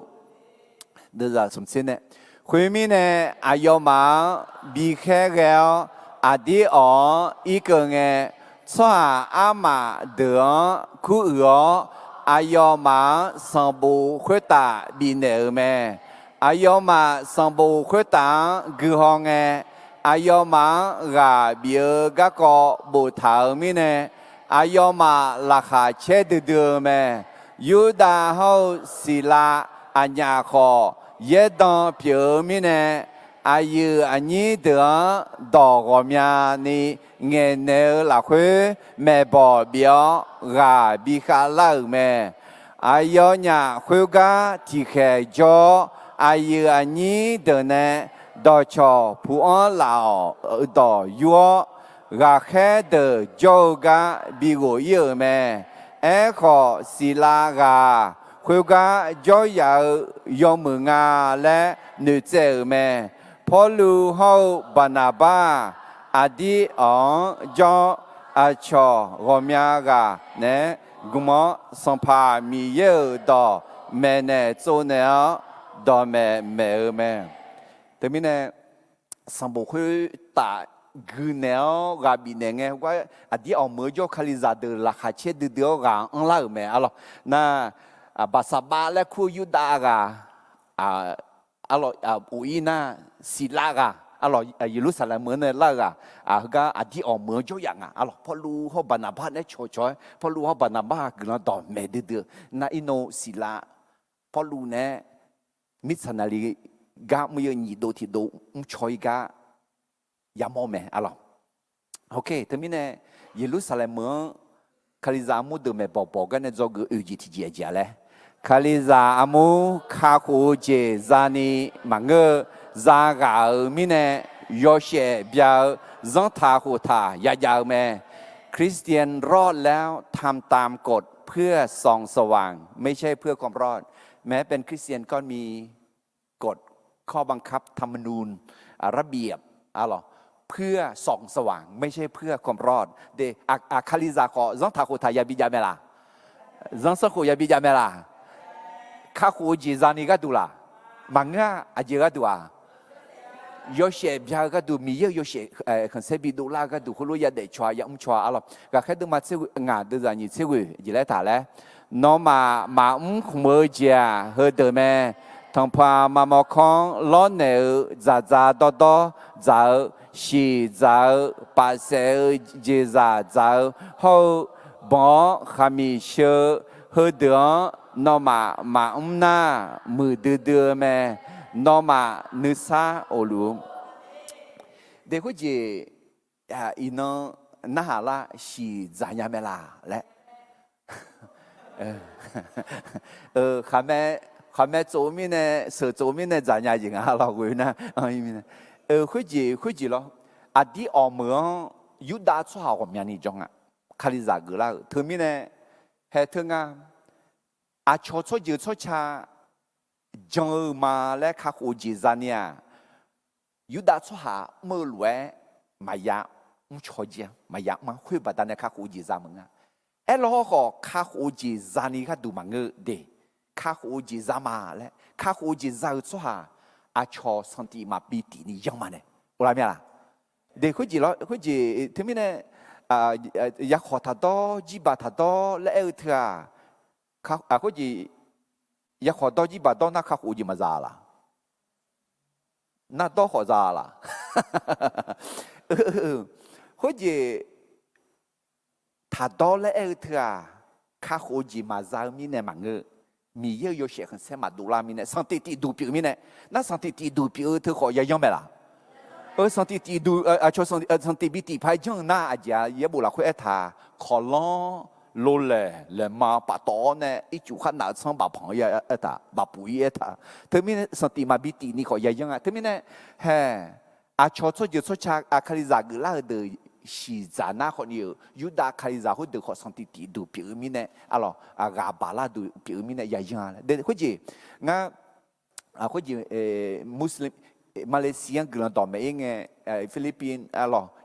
đưa ra sum xin nè khuyên mi nè ayo mà bị khe gạo đi ở ý cơ nghe xoa ama đỡ khu ở ayo mà sang bộ khuyết tạ bị nợ mẹ ayo mà sang bộ khuyết tạ gửi họ nghe ayo mà gà bia gà có bộ thảo mi nè ayo mà là khá chế đưa mẹ yu đa hậu xì la nhà khó yết đòn biểu mi nè ayu anh đỡ đỏ gò mía ni nghe nè là khuê mẹ bỏ biểu gà bị khá lâu mẹ ayo nhà khuê gà thì khẽ cho ayu anh đỡ nè đỏ cho phụ an lão đỏ yua gà khẽ đỡ cho gà bị gỗ yêu mẹ khó xì la gà khuê gà cho yêu mừng ngà lẽ nữ trẻ mẹ Paul lu hậu Barnabas đi ở cho cho Romania gà nè gồm song pa mi yêu đó mẹ nè cho nè đó mẹ thế mình nè sang bộ khuê ta gửi nè gà bị nè nghe qua đi ở mới cho khali ra được là khá chết được gà ăn lại mẹ alo na bà sa ba lẽ khu Yuda gà alo uina silaga alo Jerusalem ne laga ga adi o mo jo yang alo polu ho Barnabas ne choi polu ho Barnabas gna do me de na ino sila polu ne missionary ga mo ni do ti do choi ga ya mo me alo okay termine Jerusalem kaliza mo de me bo ga ne zo ge uji ti jia le kaliza amu kha khu je zani mange za gà mi nè yo xe biểu dân thà hồ thàยาวๆแม่คริสเตียนรอดแล้วทำตามกฎเพื่อส่องสว่างไม่ใช่เพื่อความรอดแม้เป็นคริสเตียนก็มีกฎข้อบังคับธรรมนูญระเบียบอะไรเพื่อส่องสว่างไม่ใช่เพื่อความรอดเดอาคาลิซาขอdân thà hồ thàยาบิจาเมล่าdânสกุยาบิจาเมล่าข้าหูจีจานิกาดูล่ะมังงะอาเจกาดูอ่ะ有些比较个都没有些很特别多啦个都葫芦也得抓也唔抓啊咯，个开头嘛这个牙都让你这个一来打嘞，那嘛唔没家和的咩，同怕嘛么康老牛咋咋多多早洗澡把手接咋早后帮还没修和的那嘛唔那มือดื้อ咩。nó mà nữ sa ô lu để có gì ino na hà la si giả nhà mẹ la lẽ khám mẹ chỗ mi nè sở chỗ mi nè giả nhà gì ngà la quên na có gì lo đi ở mưa Yuda cho họ làm gì trong khali giả gửi la thứ mi nè hệ thương cho dự cho cha trong mà lẽ khắc u chỉ ra nha, Yuda cho hà mơ lúa mà ya cho gì mà ya mà khuya bắt đầu khắc u chỉ ra mừng à, lo họ khắc u chỉ ra ni khắc đủ mà ngơ để khắc u chỉ ra mà lẽ khắc u chỉ ra cho hà cho sang ti mà bị tị ni giống mà nè, làm gì à, để khuya gì lo khuya gì thế mình nè ya họ thà đó chỉ bà thà đó lẽ thưa khắc khuya gì一學多幾百多，那客戶就咪咋啦？那多學咋啦？好似他多咧，客戶就咪咋咪呢？問佢，咪有些很些嘛，多啦咪呢？上帝地度表咪呢？那上帝地度表佢學一樣咩啦？上帝地度做上帝比地派將那阿姐也冇啦，佢一他可能。lô lệ mà bà to nè ít chú khăn nào xong bà phẳng ya ta bà bùi ya ta thế mình sang tìm mà bị tị ni khỏi ya yang à thế mình nè hè cho giờ cho cha khali giả gửi la đời xì giả na khỏi nhiều Yuda khali giả hồi được khỏi sang tị đủ biểu mình nè alo gà bà la đủ biểu mình nè ya yang à để cái gì ngà คุจีมุสลิมมาเลเซียกลันต่อไม่ไงฟิลิปปินส์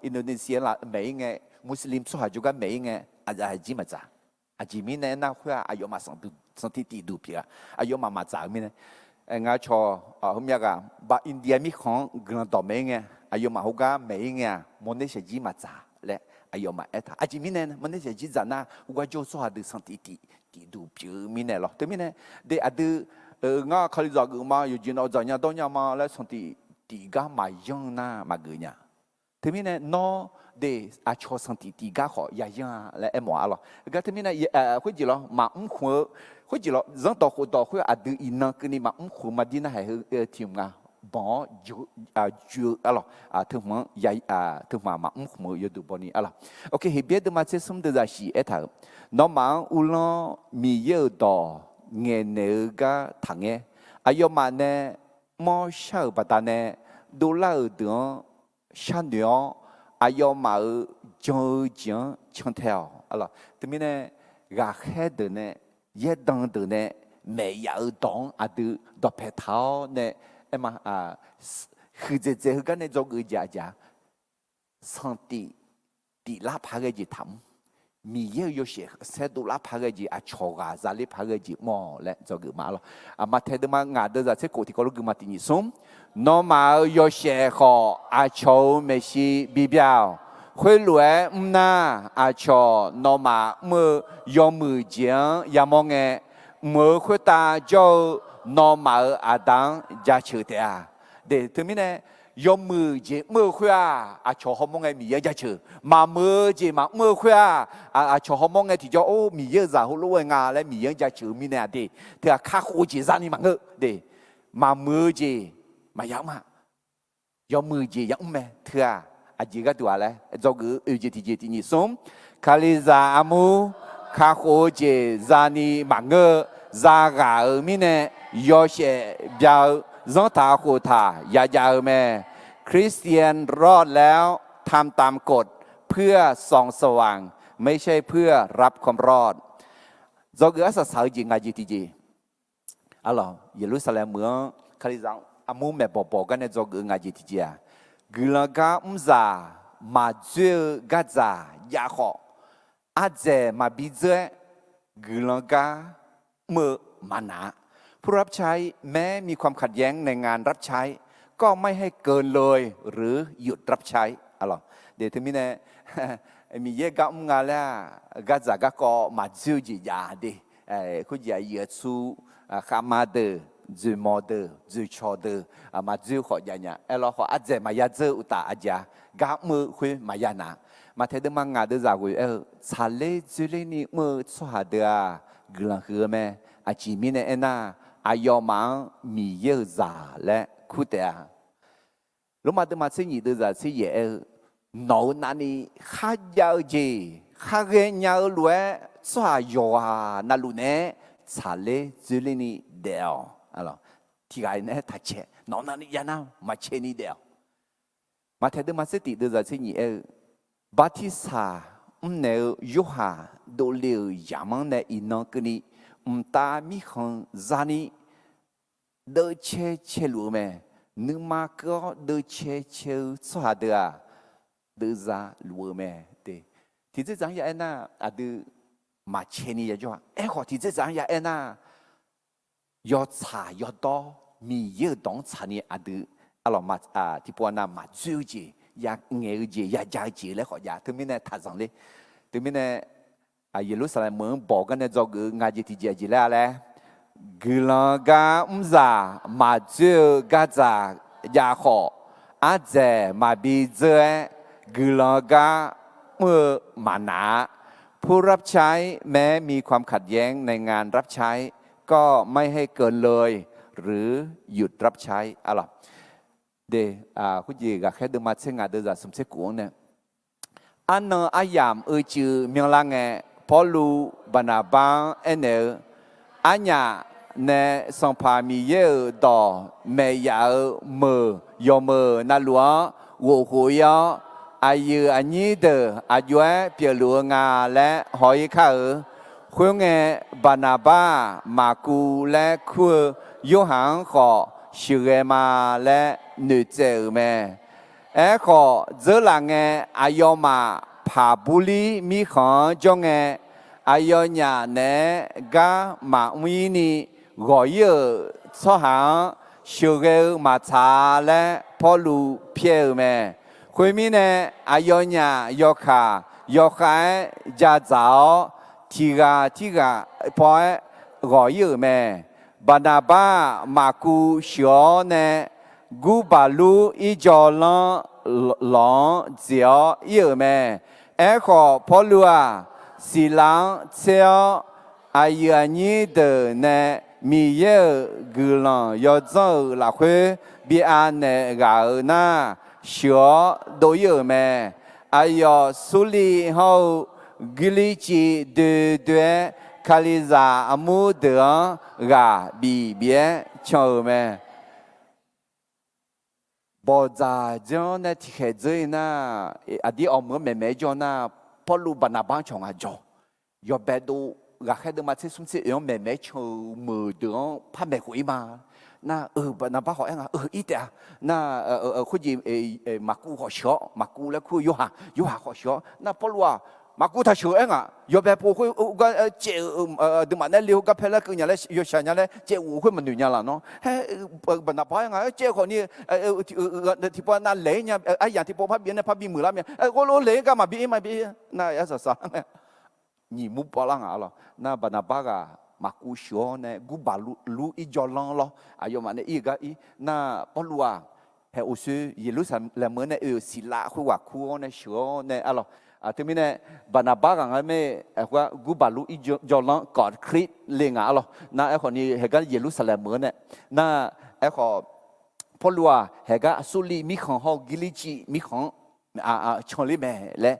อินโดนีเซียละไม่ไงมุสลิมสุฮาจุกันไม่ไงอาจจะจีมาจ้าอาจีมีเนี่ยน่าคุยอายุมาสังติตีดูเพียอายุมาจ้ามีเนี่ยงาชอผมอยากบาอินเดียมีของกลันต่อไม่ไงอายุมาฮุกาไม่ไงมันได้เสียจีมาจ้าและอายุมาอาจีมีเนี่ยมันได้เสียจีจ้านะฮุกาโจสุฮาดูสังติตีดูเพียมีเนี่ยหรอแต่มีเนี่ยเดี๋ยวงาคาลิจากมาอยู่จีนเอาจากเนี่ยต้องเนี่ยมาแล้วสังติตีกามายังนะมาเกเนี่ยทีนี้เนี่ยน้อเดอาชอสันติตีกาขอยายังและเอ็มว่าล่ะก็ทีนี้เนี่ยคุยจีละมาขวคุยจีละจังต่อคุยดูอินนักนี่มาขวมาดีนะให้ทีมงาบ่จูล่ะถึงมันถึงมาขวอยู่ดูบนี่ล่ะโอเคเบียดมาเชื่อมเดือดสิท่าน้องมาอุลมีเยอะต่อเงินเนื้อกาทางเงอายุมาเนี่ยมอชาวบ้านเนี่ยดูแลเดือชันเดียวอายุมาจงช่างเท่าล่ะทีนี้เนี่ยรักให้เดือเนี่ยยัดดังเดือเนี่ยไม่อยากดังดูดอกเพชรเนี่ยมาคือจะกันเนี่ยจงจะสันติตีลาพาเกจิทำมีเยอะอยู่เสียเสดูลาพาเกจิอาชอกาซาลิพาเกจิมอและจงมาล่ะมาเทดมางาเดือจะเสกติกอลุกมาตินิสมน้องมาอยู่เสียขออาชอไม่ใช่บิบยาวคุยรวยน่าอาชอน้องมาเมื่อยอมือเจียงยามองเงเมื่อคุยตาเจ้าน้องมาอาดังจะเชื่อเดียเดี๋ยวถึงนี้เนี่ยยอมือเจียเมื่อคุยอาชอเขามองเงมีเยอะจะเชื่อมาเมื่อเจียมาเมื่อคุยอาชอเขามองเงที่เจ้าโอ้มีเยอะจะหัวรู้งาและมีเยอะจะเชื่อมีเนี่ยเดี๋ยวที่ข้าคุยจีสันนี่มังเงเดี๋ยวมาเมื่อเจียมายังมายอมือเจียยังไม่เถื่ออาจีก็ตัวอะไรจงจีที่นี่สมคาลิซาอามูข้าคุยจีซานี่มังเงซากามีเนี่ยยอเชเบียวจงตาคูตายาแม่คริสเตียนรอดแล้วทำตามกฎเพื่อส่องสว่างไม่ใช่เพื่อรับความรอดจงอาศัยจริงอาจีที่จีalors Yerusalem เมืองคาลิซาอามูแม่บอกกันเนี่ยจงอาจีที่จีกลังกาซามาเจอกาซายาขออาเจมาบิเจกลังกาเมื่อมานาผู้รับใช้แม้มีความขัดแย้งในงานรับใช้ก็ไม่ให้เกินเลยหรือหยุดรับใช้อะไรเดี๋ยวทีนี้เนี่ยมีเยอะกับงานแล้วก็จะก็มาจูจียาดิคุณยายเยซูข้ามาเดอจูมอเดอจูชอเดอมาจูขอยาเนี่ยเราขออาจจะมายาเจออุตาอาจจะกับมือคุยมายานามาเทเดมังงาเดอจากุยชาเลจูเลนี่มือสวาเดอกลังคือแม่อาจีมีเนี่ยน่าอายอมังมีเยอะจ่าและคุเตะลงมาเดมาเสียนี่เดจ่าเสียหนาวนั่นนี่ข้ายาวจีข้าเรียนยาวรวยสวายอนั่นลูกเนี่ยชาเลจูเลนี่เดียวอะไรที่ไงเนี่ยทัชเชหนาวนั่นนี่ยันน่ะมาเชนี่เดียวมาเทเดมาเสียติเดจ่าเสียนี่บัติสาเนี่ยยูฮาโดเลียยามันเนี่ยอินนักนี่ตามีของจานี่เดินเชื่อรู้ไหมนึกมาก็เดินเชื่อสวัสดีเดินจะรู้ไหมเดี๋ยวที่จะจังอย่างนั้นอะดูมาเชื่อนี่จะว่าขอที่จะจังอย่างนั้นยอดชายอดต่อมีเยอะต้องชานี่อะดูอะไรมาที่พวกนั้นมาจูจีอยากเงี้ยจีอยากจ่ายจีแล้วขออยากถึงไม่เนี่ยทัศน์เลยถึงไม่เนี่ยเยรูซาเล็มเมืองบอกกันเนี่ยจงงานที่จีจีแล้วแหละกลังกาซามาเจอกาซายาขออาเจมาบีเจกลังกาเมื่อมานาผู้รับใช้แม้มีความขัดแย้งในงานรับใช้ก็ไม่ให้เกินเลยหรือหยุดรับใช้อะไรเดี๋ยวคุณยีก็แค่เดินมาเชื่องานเดินจากสมเด็จกวงเนี่ยอันนั้นอายามจือเมียงลังเงพอลูบานาบังเนอันยาเนสังพามีเยอดอเมียมือยอมือนั่นหลวงวัวหัวยอายุอันนี้เดออายุเปียหลวงาและหอยข้าคุยเงบานาบามากูและคุยโยหังขอ ชิเรมาและนึเจอแม่ขอเจอหลังอายอมาผาบุลีมีของจงอายอญาเนกามาวีนีรอยเยอสหางชิเรมาชาและพอลูเพียแม่คุยมีอายอญายอคายอคายจาเจ้าทีกาพอรอยเยอแม่บานาบ้ามากูเชียวเนกูบาลูอีจอลหลงเจียวเยอะแม่ขอพอลัวสีหลังเชียวอายุนี้เดินเนมีเยอะกุลงยอดเจ้าหลักบีอันเนกาหน้าเชียวโดยเยอะแม่อายุสุลีเฮากิลิจิเดือคาลิซาอมูเดือกาบีเบียชอแม่บอจาเจ้าเนี่ยที่เขยน่ะอดีตออกแม่จอน่ะพอลูบานาบ้านชงอาจอยอเบดูรักแค่เดิมมาที่สุ่มเสียงแม่ชงมือเดือพาแม่คุยมาน่ะบานาบ้านเขาเองอีเดียน่ะคุยมากูเขาเชื่อมากูแล้วคุยยูหาเขาเชื่อน่ะพอลูมากูถ้าเชื่อเองยอแบบพวกคุยก็เจ้เดิมมาเนี่ยเลี้ยวกับเพลก็อย่างนี้ยอชันอย่างนี้เจ้าคุยมันอยู่อย่างละเนาะเฮ้บรรดาพ่อยังเจ้าคนนี้ที่พอนั่นเลี้ยเนี่ยอย่างที่พอพับเบี้ยเนี่ยพับบีมือละเนี่ยก็รู้เลี้ยก็มาบีน่ะยังสักนี่มุบลังอ่ะล่ะน่ะบรรดาพ่อก็มากูเชื่อเนี่ยกูบาลูอีจอลังล่ะอายุมันเนี่ยอีกน่ะพอรู้ว่าเฮ้อุษย์ยิลุสันละเมื่อเนี่ยศิลาคุยว่าคุยเนี่ยเชื่อเนี่ยอ่ะล่ะทีนี้เนี่ยบรรดาบ้ากันไม่ว่ากูบาลูอีจอลังกอดคริสเลี้ยงอ่ะหรอน่ะคนนี้เฮกันเยรูซาเล็มเหมือนเนี่ยน่ะขอพอรู้ว่าเฮกันสุลีมีของเขากิลิจิมีของชอลีแม่และ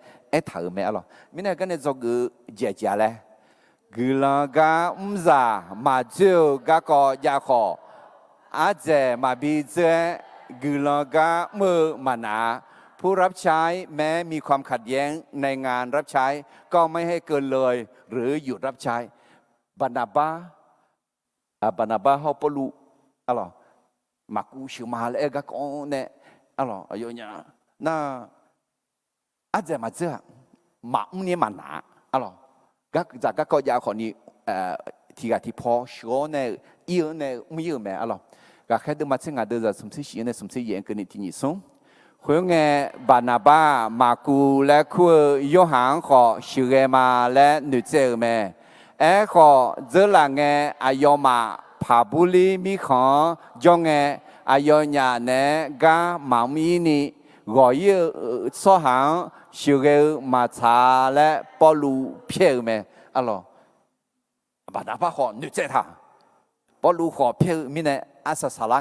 ถ่ายแม่อ่ะหรอมีเนี่ยกันเนี่ยจะกูเจียเลยกูลังกาจามาเจอกะก็ยาขออาเจมาบีเจกูลังกามือมานาผู้รับใช้แม้มีความขัดแย้งในงานรับใช้ก็ไม่ให้เกินเลยหรือหยุดรับใช้บานาบ้าเขาปลุอะไรมากูชิมาเลกก็เนี่ยอะไรอย่างเงี้ยน่าอาจจะมาเจอมาเนี่ยมาหนาอะไรก็ยาคนนี้ที่พอชัวเนี่ยอีเนี่ยไม่เยอะแม่อะไรก็แค่เดินมาเชื่องานเดินจะสมศรีเนี่ยสมศรีเย็นกันนี่ที่นี่ส่งคุยงบานาบ้ามากูและคุยยหังขอชิเรมาและนึเจอแม่ขอเจอหลังอายอมาผาบุลีมีของจงอายอญาเนกามามีนี่รอยสหังชิเรมาชาและปอลูเพียแม่อะหรอบานาบ้าขอนึเจอท่าปอลูขอเพียมีเนี่ยอาศัยสาระ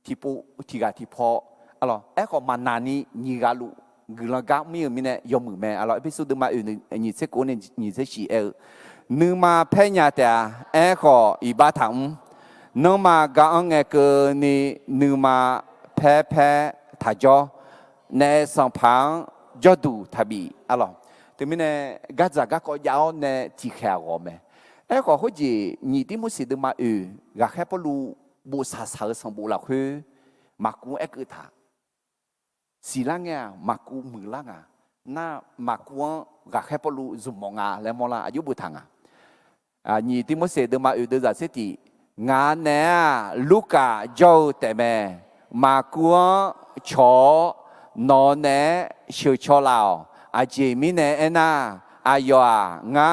ที่ปูที่พอalors eko manani nigalu gulaga mi mine yomume alors episode ma ni se ko ni se chi numa phenya ta eko ibatam numa ga ange ke ni numa phe thajo ne sampang jodu thabi alors te mine gaza ga ko yao ne ti kha go me eko ho ji ni ti mo si de ma ga kha polu bu sa sa sang bu la khu ma ku e ku thaสีล่างเนี่ยมากูมือล่างน่ามากูกับแค่ปลูจุ่มมองแล้วมองละอายุบุตรังนี่ที่มันเสด็จมาอยู่เดือดเสียทีงานเนี่ยลูกาเจ้าแต่แม่มากูชอนอนเนี่ยเชื่อชอลาวเจมิเนี่ยน่ะอายุงา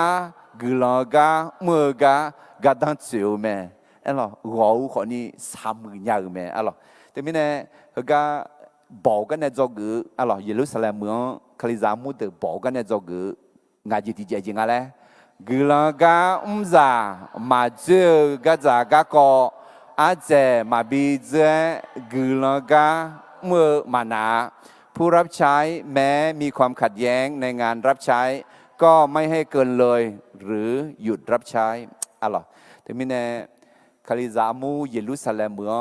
กลังกาเมื่อกาดันเสียวแม่หรอเราคนนี้สามมือยาวแม่หรอแต่ไม่เนี่ยก็บอกกันในจอกืออะไรเยรูซาเล็มเมืองคริสามุดบอกกันในจอกืองานจิตใจจริงอะไรกุลังกาจามาเจอกะจากะก็อาจจะมาบีเจกุลังกาเมื่อมานาผู้รับใช้แม้มีความขัดแย้งในงานรับใช้ก็ไม่ให้เกินเลยหรือหยุดรับใช้อะไรแต่ไม่แน่คริสามุเยรูซาเล็มเมือง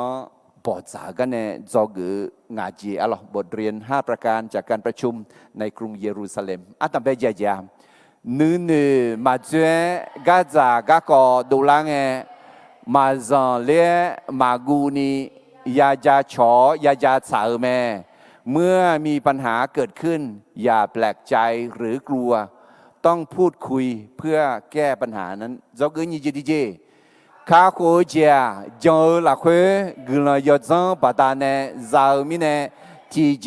บอดสากันเนี่ยจอกืองาจีอะไรบทเรียน5ประการจากการประชุมในกรุงเยรูซาเล็มตั้งแต่ยามนูมาเจกาจาก็ดูลังมาจังเล่มากูนี ยาจาฉอยาจาสาวแม่เมื่อมีปัญหาเกิดขึ้นอย่าแปลกใจหรือกลัวต้องพูดคุยเพื่อแก้ปัญหานั้นเราก็ยิ่งดีเจข้าโคเจียจงหลักเว้กลยอดซังปตาเนซามิเนจีเจ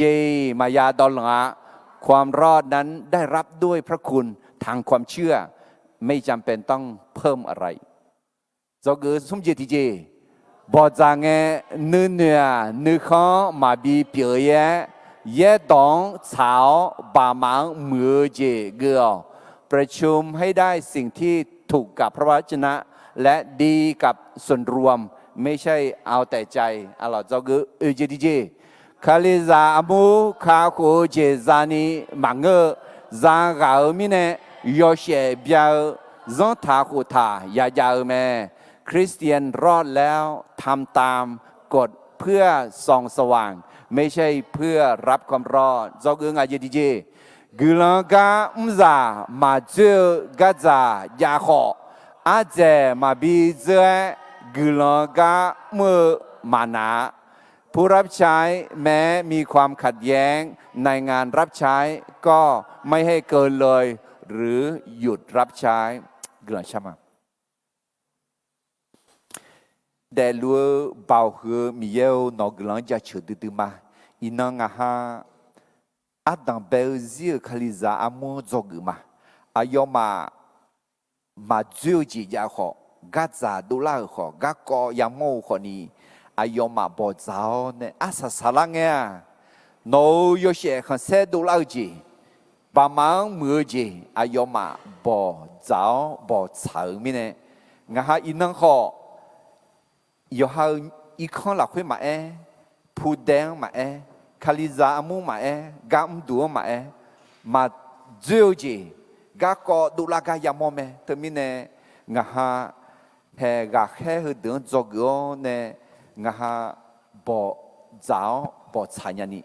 มายาดอลงะความรอดนั้นได้รับด้วยพระคุณทางความเชื่อไม่จำเป็นต้องเพิ่มอะไรเราก็สมเจติเจบอจางเงนื้อเนื้อนื้อข้อมาบีเปียเยเยดองสาวบามังมือเจเกลประชุมให้ได้สิ่งที่ถูกกับพระวจนะและดีกับส่วนรวมไม่ใช่เอาแต่ใจอัลลอฮ์เจ้าก็เจดีเจคาลิซาอมูคาโคเจซานีมังเกซากามิเนยอเชเบียซอนทาโคทายายาเมคริสเตียนรอดแล้วทำตามกฎเพื่อส่องสว่างไม่ใช่เพื่อรับความรอดเจ้าก็งายดีเจกุลังกาอุมซามาเจอกาซายาขออาเจมาบีเจกุลังกาเมื่อมานาผู้รับใช้แม้มีความขัดแย้งในงานรับใช้ก็ไม่ให้เกินเลยหรือหยุดรับใช้กุลังชามาแต่ลัวเบาหือมีเยวนอกหลังจะเฉดดื้อมาอินังอาหาอาดังเบลซีคลิซาอามูจกุมาอายอมาจูจียาขอกาซาดูลาขอกากอยามโมขนี้อายอมาบอจาวเนี่ยอาซาซาลังเงียโนโยเชขันเซดูลาจีบามังมือจีอายอมาบอจาวบอสาวมิเนงาฮาอินังขอยอฮาอีกคนหลักคุยมาผู้แดงมาคาลิซามูมากามดัวมาเจียวจีกากอดูลากายามอมเทมิเนงาฮาเฮกาเฮฮเดินจอกโอเนงาฮาบอจ้าวบอชายานี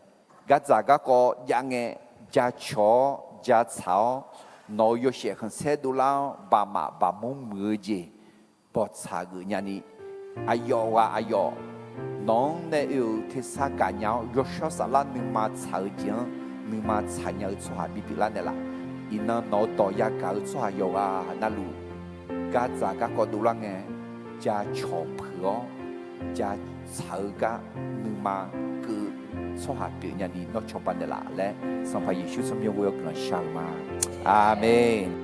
กาจากากอยังเงจาชอจาสาวโนโยเชขันเซดูลาบามาบามุมือจีบอชากุญานีอายอวะอายอน้องเนี่ยอยู่ที่สาการยาวยศสารนึงมาชาวจีนนึงมาชายาชัวบิบิลันเนี่ยละอินนอต่อยากาชัวโยวานาลูกาจากากอดูลังเงจะชอบเผือจะชาวกานึงมาคือชัวบิญญาณีนอชอบันเนี่ยละและสัมภาระยิชุสมยเวลกลันชามาอาเมน